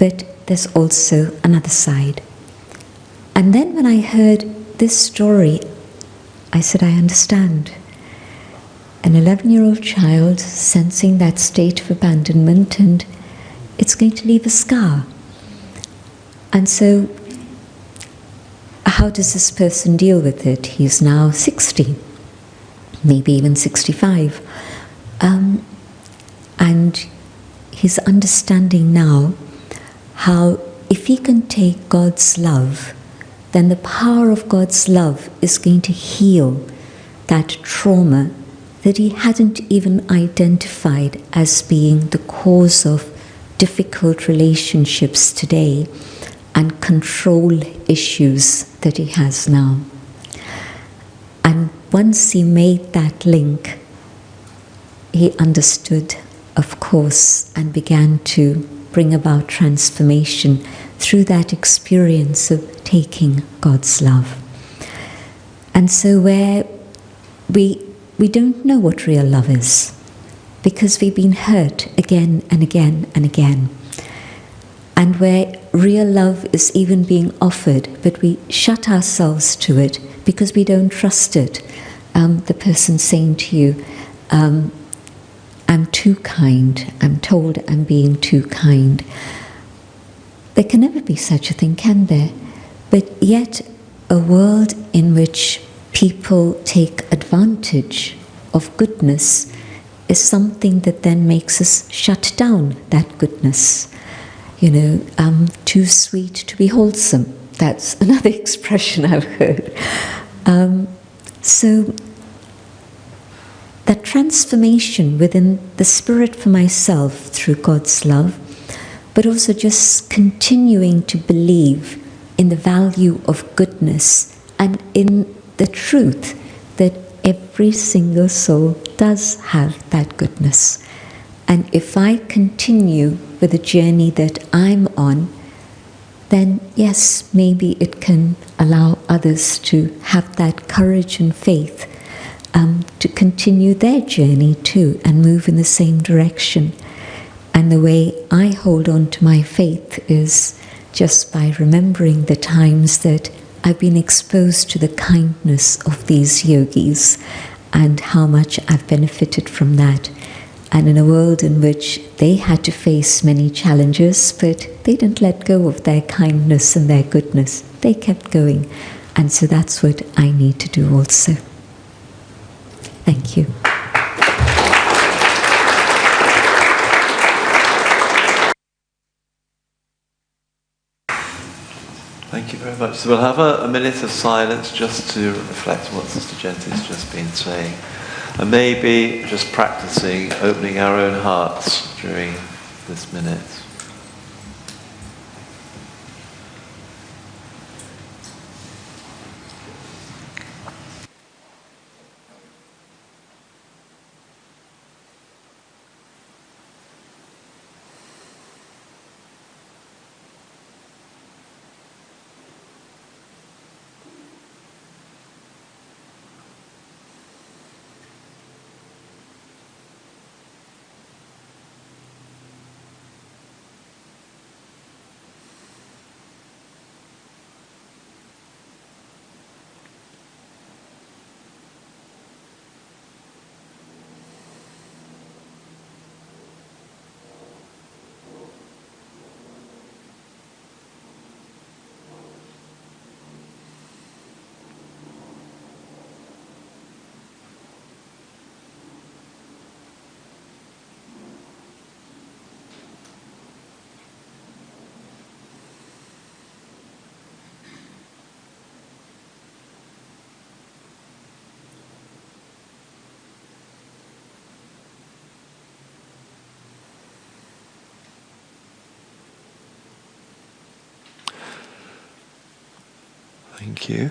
but there's also another side. And then when I heard this story, I said, I understand. An 11-year-old child sensing that state of abandonment, and it's going to leave a scar. And so, how does this person deal with it? He's now 60, maybe even 65. And he's understanding now how if he can take God's love, then the power of God's love is going to heal that trauma that he hadn't even identified as being the cause of difficult relationships today and control issues that he has now. And once he made that link, he understood, of course, and began to bring about transformation through that experience of taking God's love. And so where we don't know what real love is, because we've been hurt again and again and again. And where real love is even being offered, but we shut ourselves to it because we don't trust it. The person saying to you, I'm too kind, I'm told I'm being too kind. There can never be such a thing, can there? But yet, a world in which people take advantage of goodness is something that then makes us shut down that goodness. You know, too sweet to be wholesome. That's another expression I've heard. So that transformation within the spirit for myself through God's love, but also just continuing to believe in the value of goodness and in the truth that every single soul does have that goodness. And if I continue with the journey that I'm on, then yes, maybe it can allow others to have that courage and faith to continue their journey too and move in the same direction. And the way I hold on to my faith is just by remembering the times that I've been exposed to the kindness of these yogis and how much I've benefited from that. And in a world in which they had to face many challenges, but they didn't let go of their kindness and their goodness. They kept going. And so that's what I need to do also. Thank you. Thank you very much. So we'll have a minute of silence just to reflect on what Sister Jayanti has just been saying. And maybe just practicing opening our own hearts during this minute. Thank you.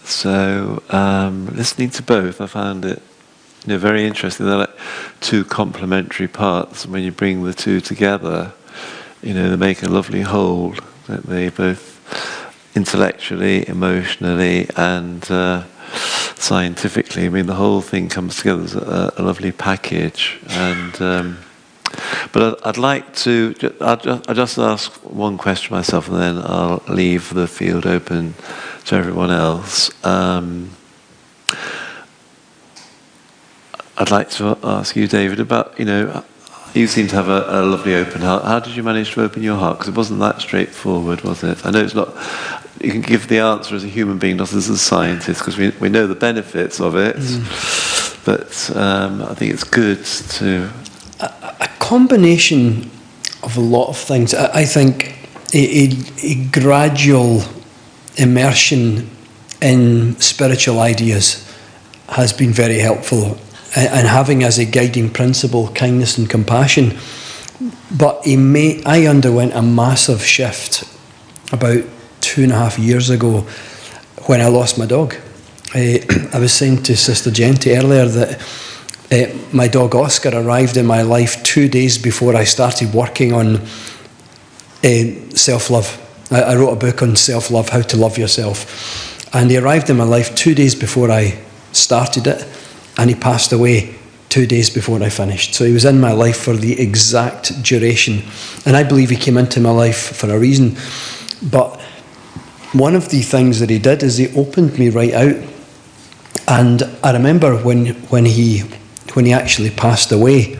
So, listening to both, I found it very interesting. They're like two complementary parts. And when you bring the two together, they make a lovely whole. Don't they? Both intellectually, emotionally, and scientifically. I mean, the whole thing comes together as a lovely package. And but I'd like to. I'll just ask one question myself, and then I'll leave the field open to everyone else. I'd like to ask you, David, about, you seem to have a lovely open heart. How did you manage to open your heart? Because it wasn't that straightforward, was it? I know it's not, you can give the answer as a human being, not as a scientist, because we know the benefits of it. But I think it's good to... A combination of a lot of things. I think a gradual immersion in spiritual ideas has been very helpful, and having as a guiding principle kindness and compassion. But I underwent a massive shift about 2.5 years ago when I lost my dog. I was saying to Sister Jayanti earlier that my dog Oscar arrived in my life 2 days before I started working on self-love. I wrote a book on self-love, how to love yourself. And he arrived in my life 2 days before I started it, and he passed away 2 days before I finished. So he was in my life for the exact duration. And I believe he came into my life for a reason. But one of the things that he did is he opened me right out. And I remember when he actually passed away,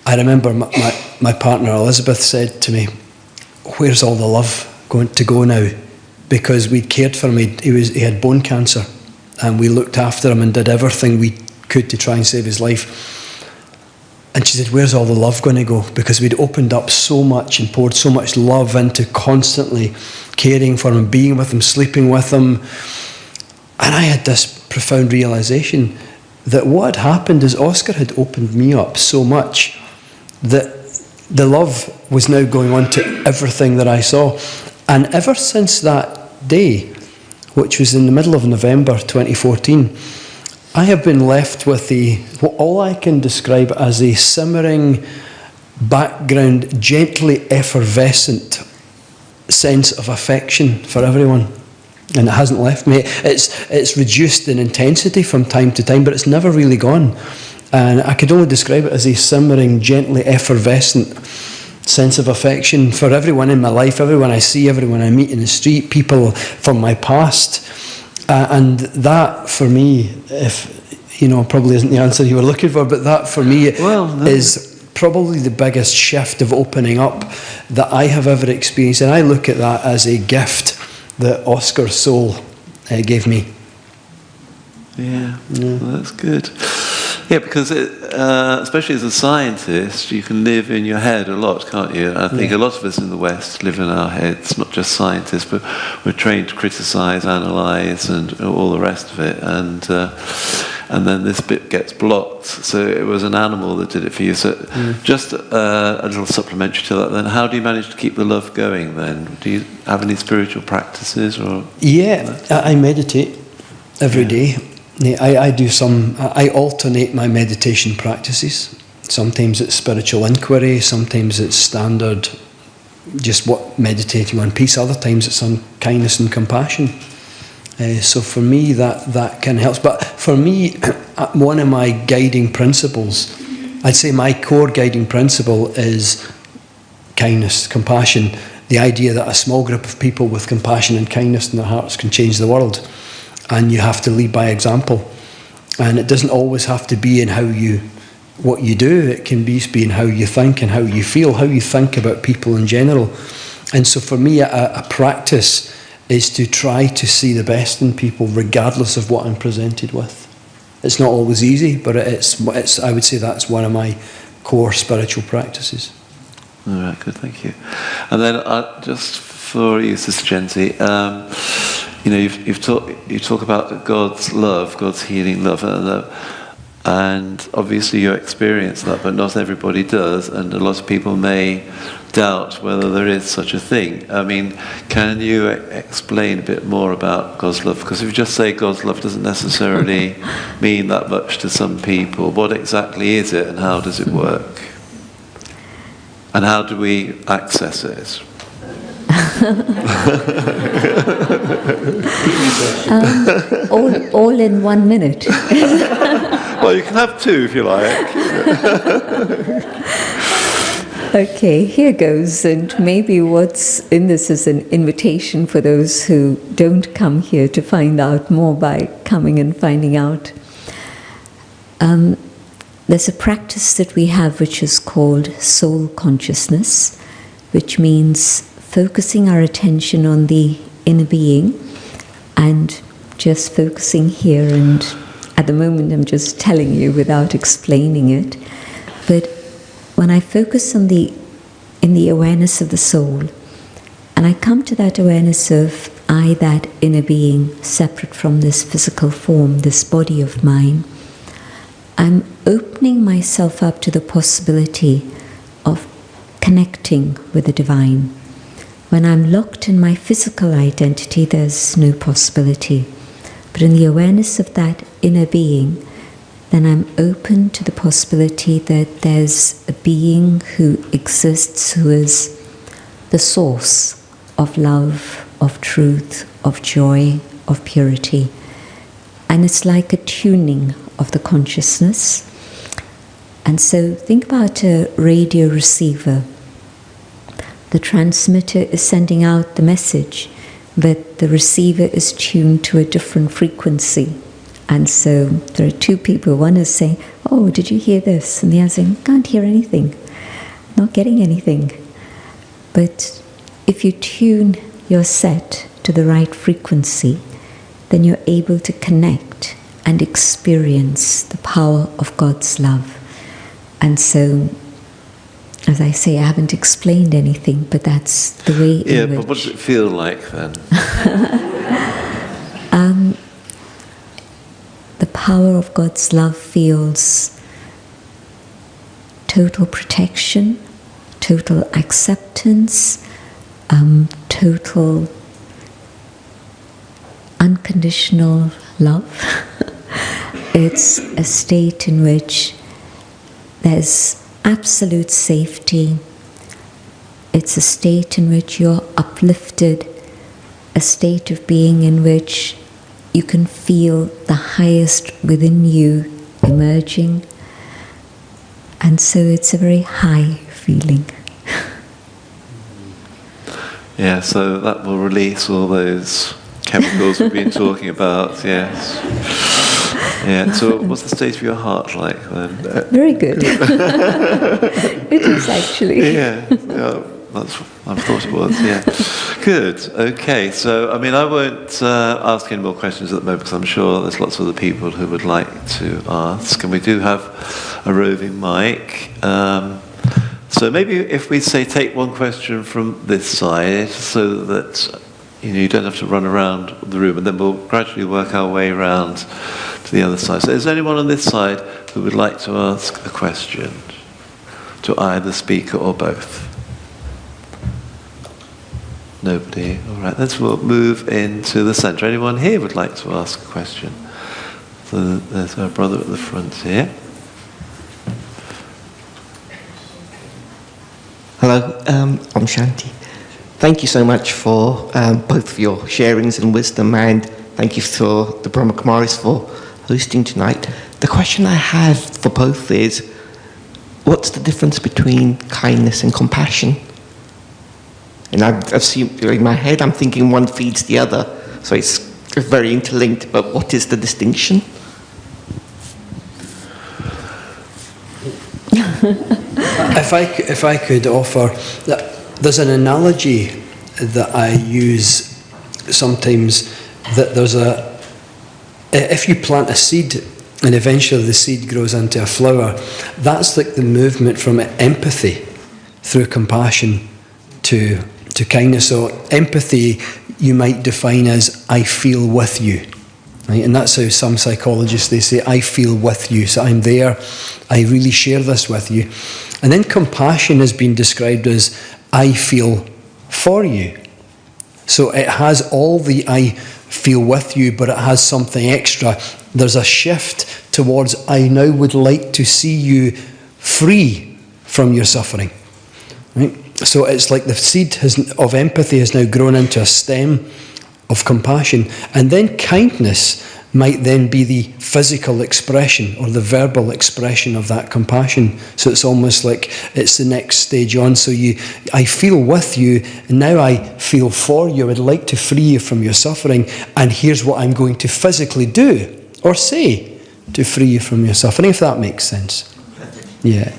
I remember my partner Elizabeth said to me, "Where's all the love going to go now?" Because we'd cared for him. He had bone cancer, and we looked after him and did everything we could to try and save his life. And she said, "Where's all the love going to go?" Because we'd opened up so much and poured so much love into constantly caring for him, being with him, sleeping with him. And I had this profound realization that what had happened is Oscar had opened me up so much that the love was now going on to everything that I saw. And ever since that day, which was in the middle of November 2014, I have been left with what all I can describe as a simmering background, gently effervescent sense of affection for everyone. And it hasn't left me. It's reduced in intensity from time to time, but it's never really gone. And I could only describe it as a simmering, gently effervescent sense of affection for everyone in my life, everyone I see, everyone I meet in the street, people from my past. And that, for me, probably isn't the answer you were looking for, but that, for me, is probably the biggest shift of opening up that I have ever experienced. And I look at that as a gift that Oscar's soul gave me. Yeah. Well, that's good. Yeah, because especially as a scientist, you can live in your head a lot, can't you? I think a lot of us in the West live in our heads, not just scientists, but we're trained to criticise, analyse, and all the rest of it. And then this bit gets blocked. So it was an animal that did it for you. So just a little supplementary to that then. How do you manage to keep the love going then? Do you have any spiritual practices? Yeah, I meditate every day. I alternate my meditation practices. Sometimes it's spiritual inquiry, sometimes it's standard, just meditating on peace. Other times it's on kindness and compassion. So for me, that can help. But for me, one of my guiding principles, I'd say my core guiding principle is kindness, compassion. The idea that a small group of people with compassion and kindness in their hearts can change the world. And you have to lead by example. And it doesn't always have to be in what you do. It can be in how you think and how you feel, how you think about people in general. And so for me, a practice is to try to see the best in people regardless of what I'm presented with. It's not always easy, but it's I would say that's one of my core spiritual practices. All right, good, thank you. And then just for you, Sister Jayanti, you talk about God's love, God's healing love, And obviously you experience that, but not everybody does, and a lot of people may doubt whether there is such a thing. I mean, can you explain a bit more about God's love? Because if you just say God's love doesn't necessarily mean that much to some people. What exactly is it, and how does it work? And how do we access it? All in 1 minute. Well, you can have two if you like. Okay, here goes, and maybe what's in this is an invitation for those who don't come here to find out more by coming and finding out. There's a practice that we have which is called soul consciousness, which means focusing our attention on the inner being and just focusing here, and at the moment I'm just telling you without explaining it, but when I focus on in the awareness of the soul, and I come to that awareness of I, that inner being, separate from this physical form, this body of mine, I'm opening myself up to the possibility of connecting with the divine. When I'm locked in my physical identity, there's no possibility. But in the awareness of that inner being, then I'm open to the possibility that there's a being who exists, who is the source of love, of truth, of joy, of purity. And it's like a tuning of the consciousness. And so think about a radio receiver. The transmitter is sending out the message, but the receiver is tuned to a different frequency. And so there are two people. One is saying, "Oh, did you hear this?" And the other saying, "Can't hear anything, not getting anything." But if you tune your set to the right frequency, then you're able to connect and experience the power of God's love. And so, as I say, I haven't explained anything, but that's the way in Yeah, which... but what does it feel like then? The power of God's love feels total protection, total acceptance, total unconditional love. It's a state in which there's absolute safety. It's a state in which you're uplifted, a state of being in which you can feel the highest within you emerging. And so it's a very high feeling. Yeah, so that will release all those chemicals we've been talking about, yes. Yeah, so what's the state of your heart like then? Very good. It is actually. Yeah, that's I thought it was, yeah. Good, okay, so I mean I won't ask any more questions at the moment because I'm sure there's lots of other people who would like to ask, and we do have a roving mic. So maybe if we say take one question from this side so that you don't have to run around the room, and then we'll gradually work our way around to the other side. So is there anyone on this side who would like to ask a question to either speaker or both? Nobody? All right, let's move into the centre. Anyone here would like to ask a question? So there's our brother at the front here. Hello, I'm Jayanti. Thank you so much for both of your sharings and wisdom, and thank you to the Brahma Kumaris for hosting tonight. The question I have for both is, what's the difference between kindness and compassion? And I've seen, in my head, I'm thinking one feeds the other, so it's very interlinked, but what is the distinction? If I could offer, there's an analogy that I use sometimes, that if you plant a seed and eventually the seed grows into a flower, that's like the movement from empathy through compassion to kindness. So empathy you might define as I feel with you. Right? And that's how some psychologists, they say, I feel with you. So I'm there, I really share this with you. And then compassion has been described as, I feel for you. So it has all the I feel with you, but it has something extra. There's a shift towards, I now would like to see you free from your suffering. Right? So it's like the seed of empathy has now grown into a stem of compassion. And then kindness might then be the physical expression or the verbal expression of that compassion. So it's almost like it's the next stage on. So I feel with you, and now I feel for you. I would like to free you from your suffering, and here's what I'm going to physically do or say to free you from your suffering, if that makes sense. Yeah.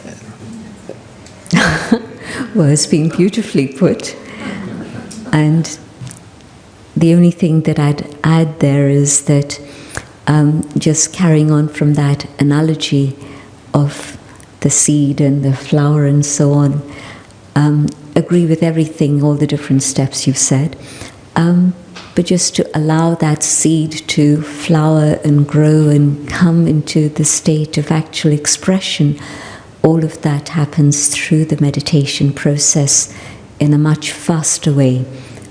Well, it's been beautifully put. And the only thing that I'd add there is that just carrying on from that analogy of the seed and the flower and so on, agree with everything, all the different steps you've said, but just to allow that seed to flower and grow and come into the state of actual expression. All of that happens through the meditation process in a much faster way.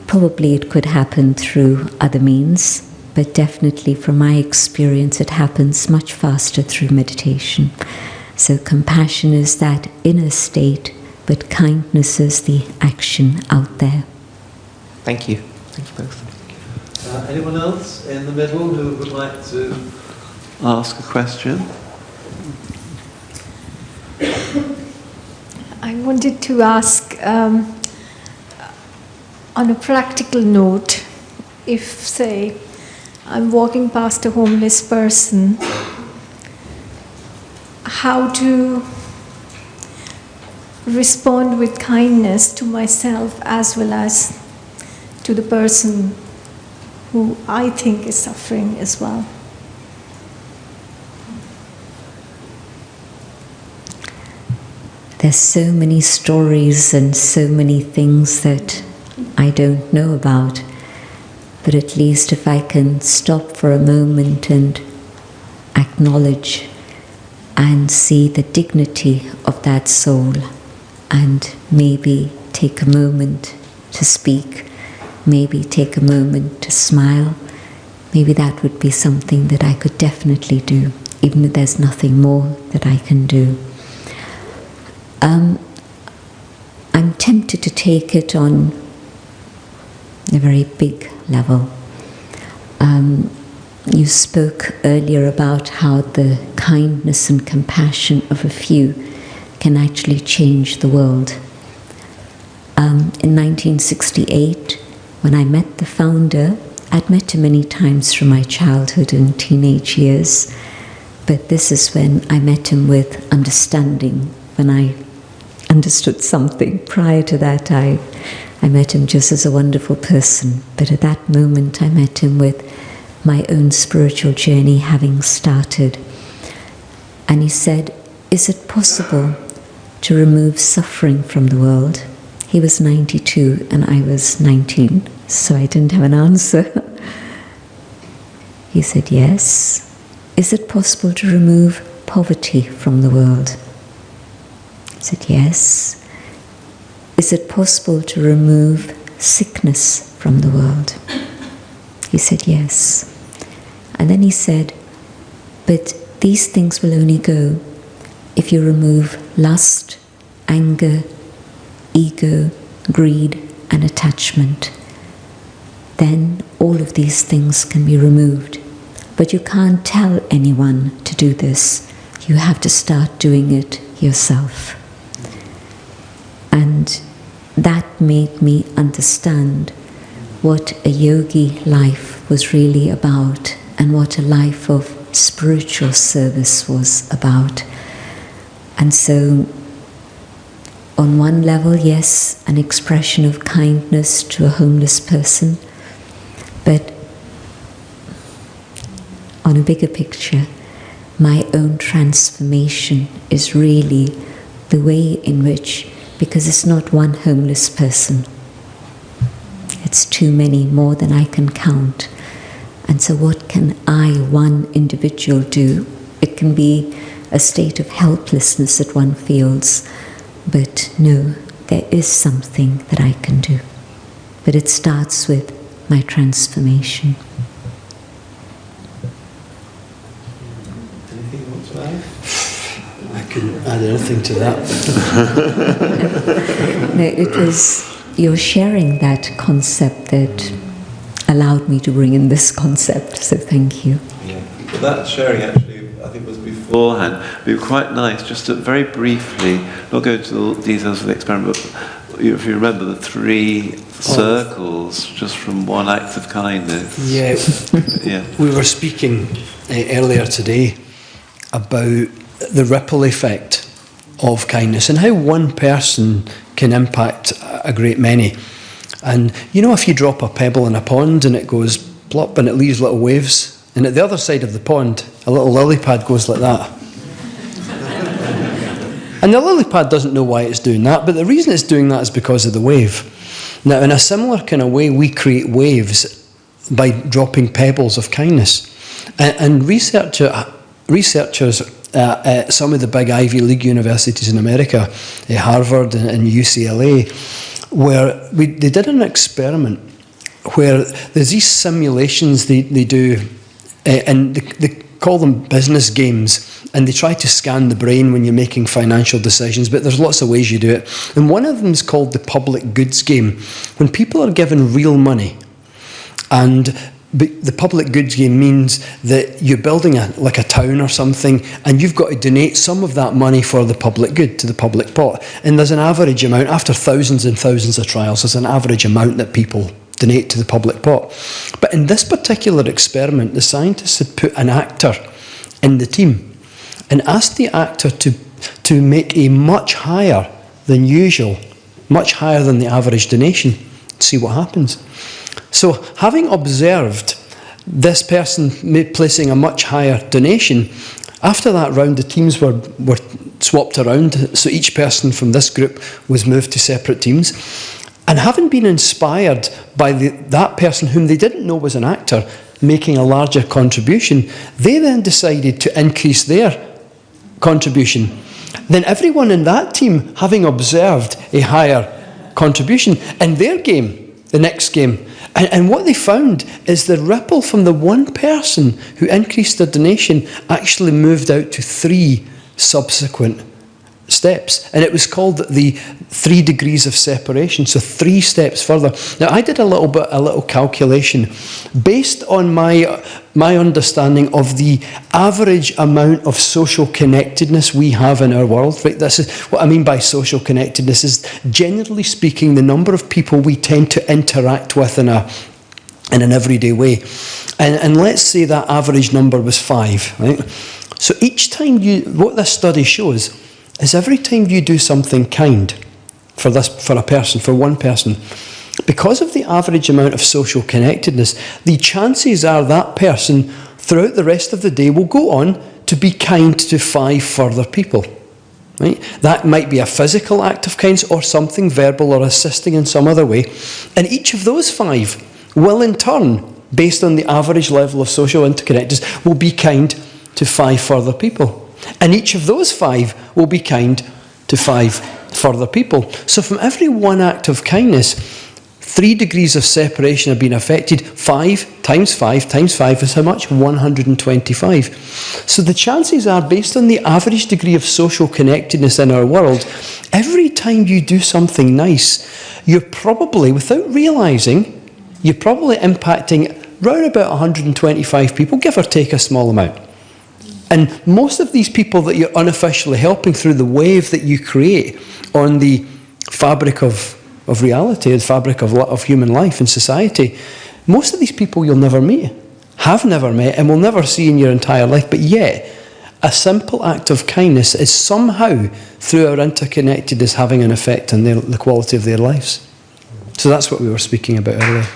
Probably it could happen through other means, but definitely from my experience it happens much faster through meditation. So compassion is that inner state, but kindness is the action out there. Thank you. Thank you both. Anyone else in the middle who would like to ask a question? I wanted to ask, on a practical note, if, say, I'm walking past a homeless person, how to respond with kindness to myself as well as to the person who I think is suffering as well. There's so many stories and so many things that I don't know about, but at least if I can stop for a moment and acknowledge and see the dignity of that soul, and maybe take a moment to speak, maybe take a moment to smile, maybe that would be something that I could definitely do, even if there's nothing more that I can do. I'm tempted to take it on a very big level. You spoke earlier about how the kindness and compassion of a few can actually change the world. In 1968, when I met the founder, I'd met him many times from my childhood and teenage years, but this is when I met him with understanding, when I understood something. Prior to that, I met him just as a wonderful person, but at that moment I met him with my own spiritual journey having started. And he said, is it possible to remove suffering from the world? He was 92 and I was 19, so I didn't have an answer. He said, yes. Is it possible to remove poverty from the world? I said, yes. Is it possible to remove sickness from the world? He said, yes. And then he said, but these things will only go if you remove lust, anger, ego, greed, and attachment. Then all of these things can be removed. But you can't tell anyone to do this. You have to start doing it yourself. And that made me understand what a yogi life was really about and what a life of spiritual service was about. And so, on one level, yes, an expression of kindness to a homeless person, but on a bigger picture, my own transformation is really the way in which, because it's not one homeless person, it's too many, more than I can count, And so what can I, one individual, do? It can be a state of helplessness that one feels, but no, there is something that I can do. But it starts with my transformation. Anything you want to add? I couldn't add anything to that. No, it was your sharing that concept that allowed me to bring in this concept, so thank you. Yeah. Well, that sharing actually, I think, was beforehand. It would be quite nice just to very briefly, not go into the details of the experiment, but if you remember the 3 circles just from one act of kindness. Yeah, Yeah. we were speaking earlier today about the ripple effect of kindness and how one person can impact a great many. And you know, if you drop a pebble in a pond and it goes plop and it leaves little waves, and at the other side of the pond a little lily pad goes like that. And the lily pad doesn't know why it's doing that, but the reason it's doing that is because of the wave. Now, in a similar kind of way, we create waves by dropping pebbles of kindness. And researchers at some of the big Ivy League universities in America, Harvard and UCLA, where they did an experiment where there's these simulations they do, and they call them business games, and they try to scan the brain when you're making financial decisions, but there's lots of ways you do it. And one of them is called the public goods game, when people are given real money. And the public goods game means that you're building a town or something, and you've got to donate some of that money for the public good to the public pot. And there's an average amount, after thousands and thousands of trials, there's an average amount that people donate to the public pot. But in this particular experiment, the scientists had put an actor in the team and asked the actor to make a much higher than usual, much higher than the average donation, see what happens. So, having observed this person placing a much higher donation, after that round the teams were swapped around, so each person from this group was moved to separate teams. And having been inspired by that person whom they didn't know was an actor making a larger contribution, they then decided to increase their contribution. Then everyone in that team, having observed a higher contribution in their game, the next game, and what they found is the ripple from the one person who increased their donation actually moved out to 3 subsequent steps. And it was called the 3 degrees of separation, so 3 steps further. Now, I did a little calculation based on my understanding of the average amount of social connectedness we have in our world. Right? This is what I mean by social connectedness, is generally speaking the number of people we tend to interact with in an everyday way. And let's say that average number was 5. Right? So each time what this study shows is every time you do something kind for one person, because of the average amount of social connectedness, the chances are that person throughout the rest of the day will go on to be kind to 5 further people. Right? That might be a physical act of kindness or something verbal or assisting in some other way. And each of those 5 will in turn, based on the average level of social interconnectedness, will be kind to 5 further people. And each of those 5 will be kind to 5 further people. So from every one act of kindness, 3 degrees of separation have been affected. 5 times 5 times 5 is how much? 125. So the chances are, based on the average degree of social connectedness in our world, every time you do something nice, you're probably, without realising, you're probably impacting round about 125 people, give or take a small amount. And most of these people that you're unofficially helping through the wave that you create on the fabric of reality, the fabric of human life and society, most of these people you'll never meet, have never met, and will never see in your entire life. But yet, a simple act of kindness is somehow, through our interconnectedness, having an effect on the quality of their lives. So that's what we were speaking about earlier.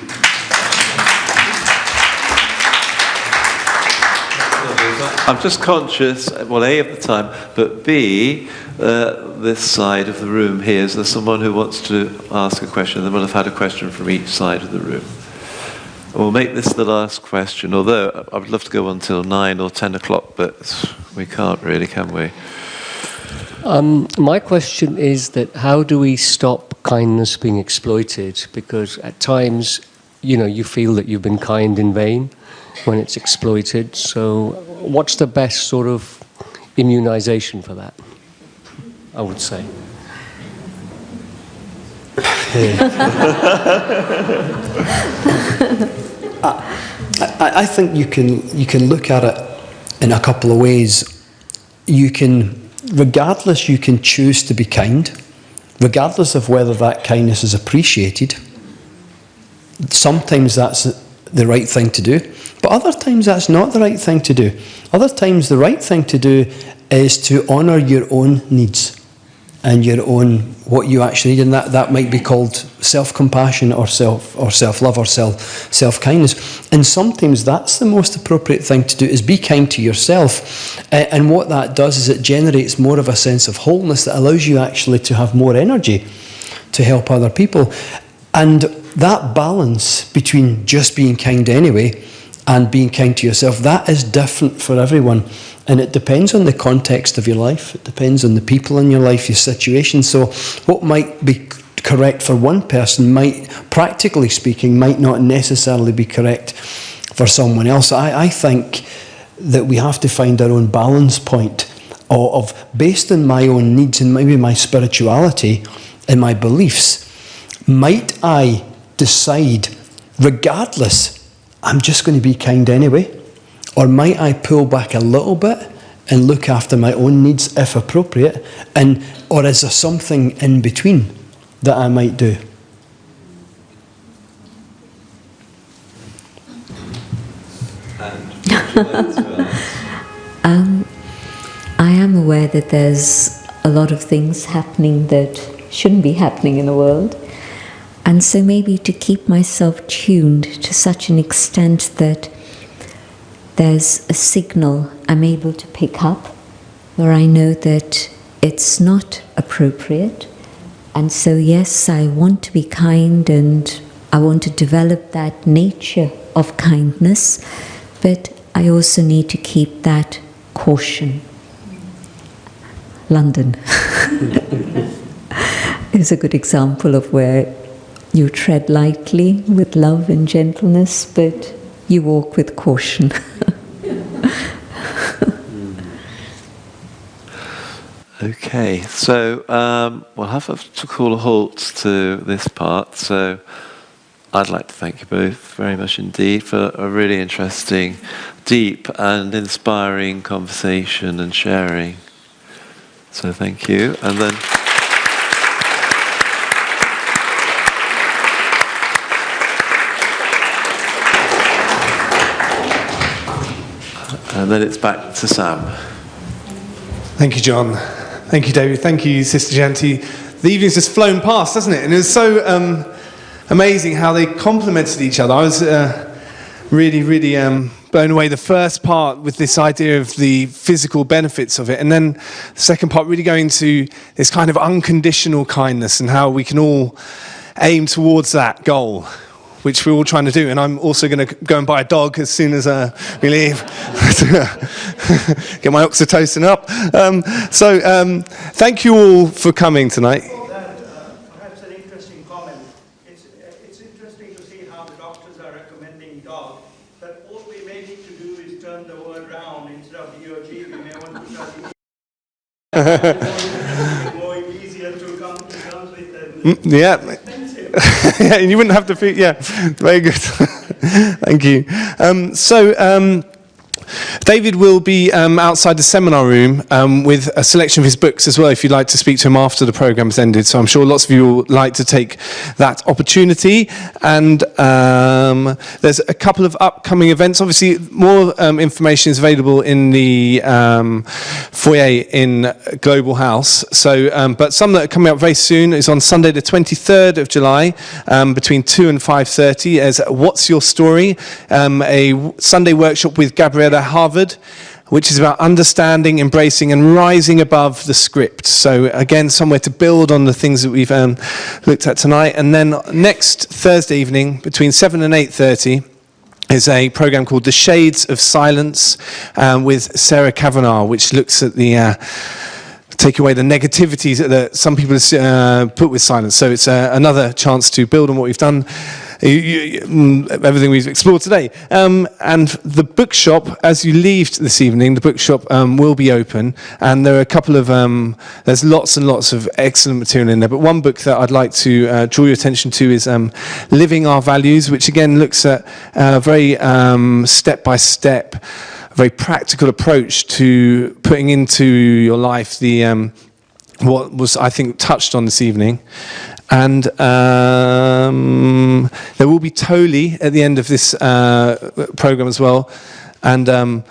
I'm just conscious, well, A, of the time, but B, this side of the room here, is there someone who wants to ask a question? They will have had a question from each side of the room. We'll make this the last question, although I would love to go on till 9 or 10 o'clock, but we can't really, can we? My question is that how do we stop kindness being exploited? Because at times, you feel that you've been kind in vain when it's exploited. So what's the best sort of immunization for that, I would say? I think you can look at it in a couple of ways. You can, regardless, you can choose to be kind, regardless of whether that kindness is appreciated. Sometimes that's the right thing to do, but other times that's not the right thing to do. Other times the right thing to do is to honour your own needs and your own, what you actually need, and that might be called self-compassion or self-love or self-kindness. And sometimes that's the most appropriate thing to do, is be kind to yourself. And what that does is it generates more of a sense of wholeness that allows you actually to have more energy to help other people. And that balance between just being kind anyway and being kind to yourself, that is different for everyone. And it depends on the context of your life. It depends on the people in your life, your situation. So what might be correct for one person might, practically speaking, might not necessarily be correct for someone else. I think that we have to find our own balance point of based on my own needs and maybe my spirituality and my beliefs, might I decide, regardless, I'm just going to be kind anyway? Or might I pull back a little bit and look after my own needs if appropriate? Or is there something in between that I might do? I am aware that there's a lot of things happening that shouldn't be happening in the world. And so maybe to keep myself tuned to such an extent that there's a signal I'm able to pick up where I know that it's not appropriate. And so, yes, I want to be kind and I want to develop that nature of kindness, but I also need to keep that caution. London is a good example of where you tread lightly with love and gentleness, but you walk with caution. Okay, so we'll have to call a halt to this part. So I'd like to thank you both very much indeed for a really interesting, deep and inspiring conversation and sharing. So thank you. And then it's back to Sam. Thank you, John. Thank you, David. Thank you, Sister Jayanti. The evening's just flown past, hasn't it? And it was so amazing how they complemented each other. I was really blown away. The first part with this idea of the physical benefits of it, and then the second part really going to this kind of unconditional kindness and how we can all aim towards that goal, which we're all trying to do. And I'm also going to go and buy a dog as soon as we leave. Get my oxytocin up. Thank you all for coming tonight. Perhaps an interesting comment. It's interesting to see how the doctors are recommending dog, but all we may need to do is turn the word round. Instead of DOG, we may want to start more easier to come to terms with them. Yeah. Yeah, and you wouldn't have to feel, yeah, very good. Thank you. David will be outside the seminar room with a selection of his books as well, if you'd like to speak to him after the program's ended. So I'm sure lots of you will like to take that opportunity. And there's a couple of upcoming events. Obviously, more information is available in the foyer in Global House. So, but some that are coming up very soon is on Sunday, the 23rd of July, between 2 and 5:30 as What's Your Story? A Sunday workshop with Gabriella Harvard, which is about understanding, embracing and rising above the script. So again, somewhere to build on the things that we've looked at tonight. And then next Thursday evening, between 7 and 8:30, is a program called The Shades of Silence with Sarah Kavanagh, which looks at the take away the negativities that some people put with silence. So it's another chance to build on what we've done, everything we've explored today. And the bookshop, as you leave this evening, the bookshop will be open, and there are a couple of, there's lots and lots of excellent material in there, but one book that I'd like to draw your attention to is Living Our Values, which again looks at very step-by-step, very practical approach to putting into your life the what was, I think, touched on this evening. And there will be Toli at the end of this program as well. And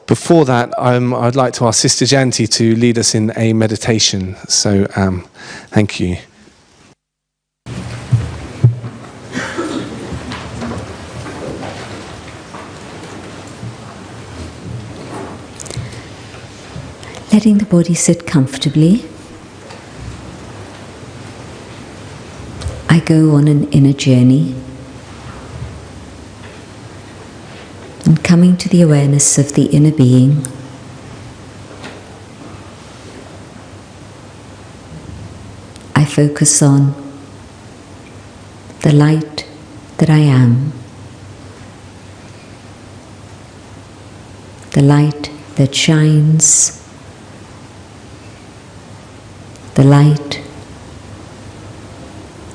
before that, I'd like to ask Sister Jayanti to lead us in a meditation. So thank you. Letting the body sit comfortably, I go on an inner journey and coming to the awareness of the inner being. I focus on the light that I am, the light that shines, the light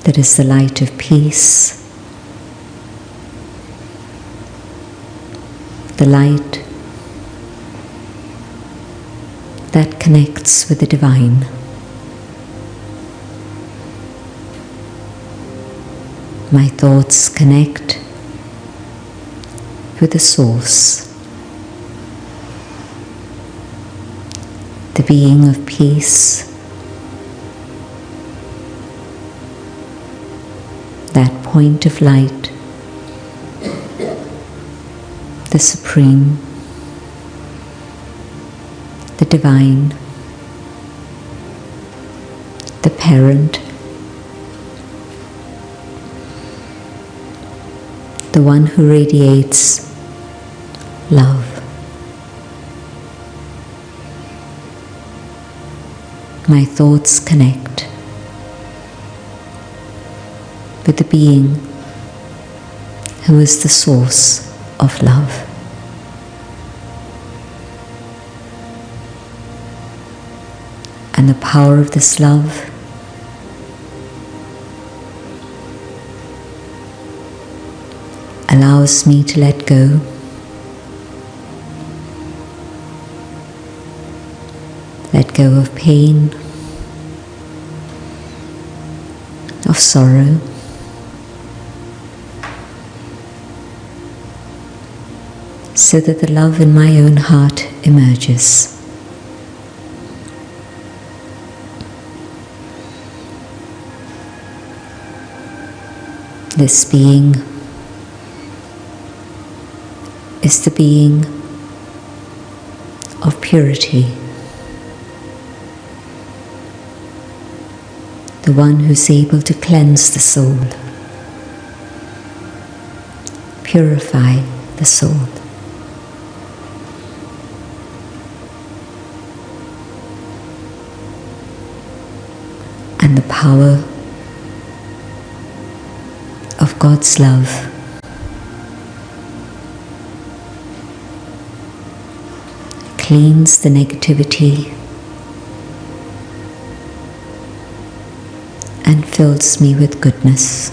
that is the light of peace, the light that connects with the divine. My thoughts connect with the source, the being of peace, that point of light, the supreme, the divine, the parent, the one who radiates love. My thoughts connect with the being who is the source of love. And the power of this love allows me to let go, let go of pain, of sorrow, so that the love in my own heart emerges. This being is the being of purity, the one who's able to cleanse the soul, purify the soul. And the power of God's love cleans the negativity and fills me with goodness.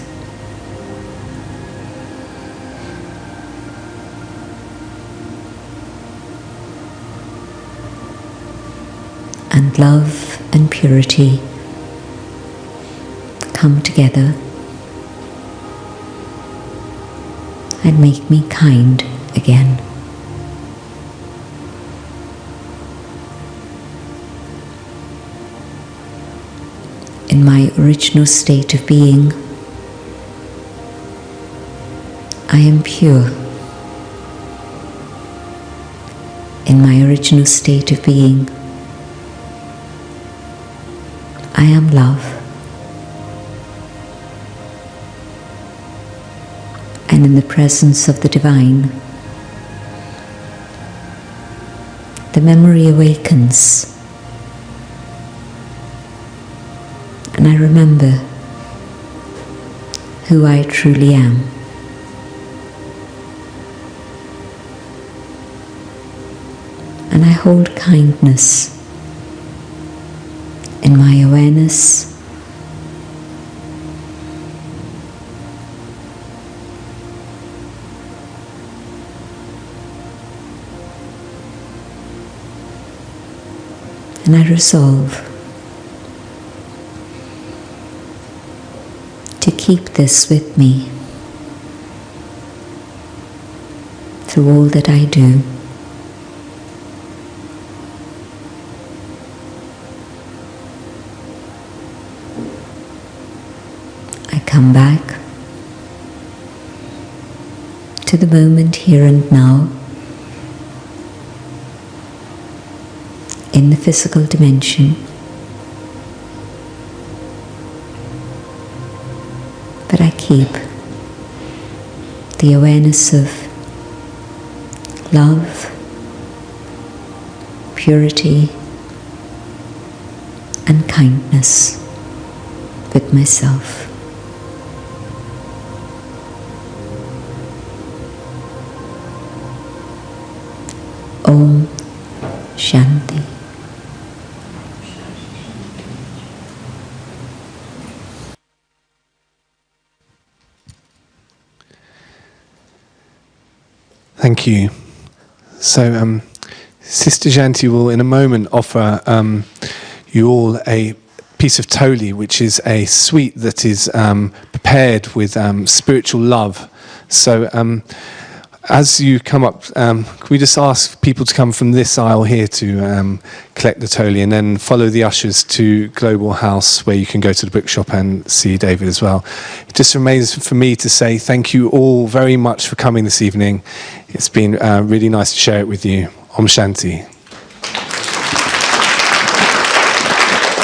And love and purity come together and make me kind again. In my original state of being, I am pure. In my original state of being, I am love. and in the presence of the divine, the memory awakens, and I remember who I truly am. And I hold kindness in my awareness, and I resolve to keep this with me through all that I do. I come back to the moment here and now in the physical dimension, but I keep the awareness of love, purity, and kindness with myself. Om Shanti. Thank you. So, Sister Jayanti will in a moment offer you all a piece of toli, which is a sweet that is prepared with spiritual love. So, as you come up, can we just ask people to come from this aisle here to collect the toli, and then follow the ushers to Global House, where you can go to the bookshop and see David as well. It just remains for me to say thank you all very much for coming this evening. It's been really nice to share it with you. Om Shanti.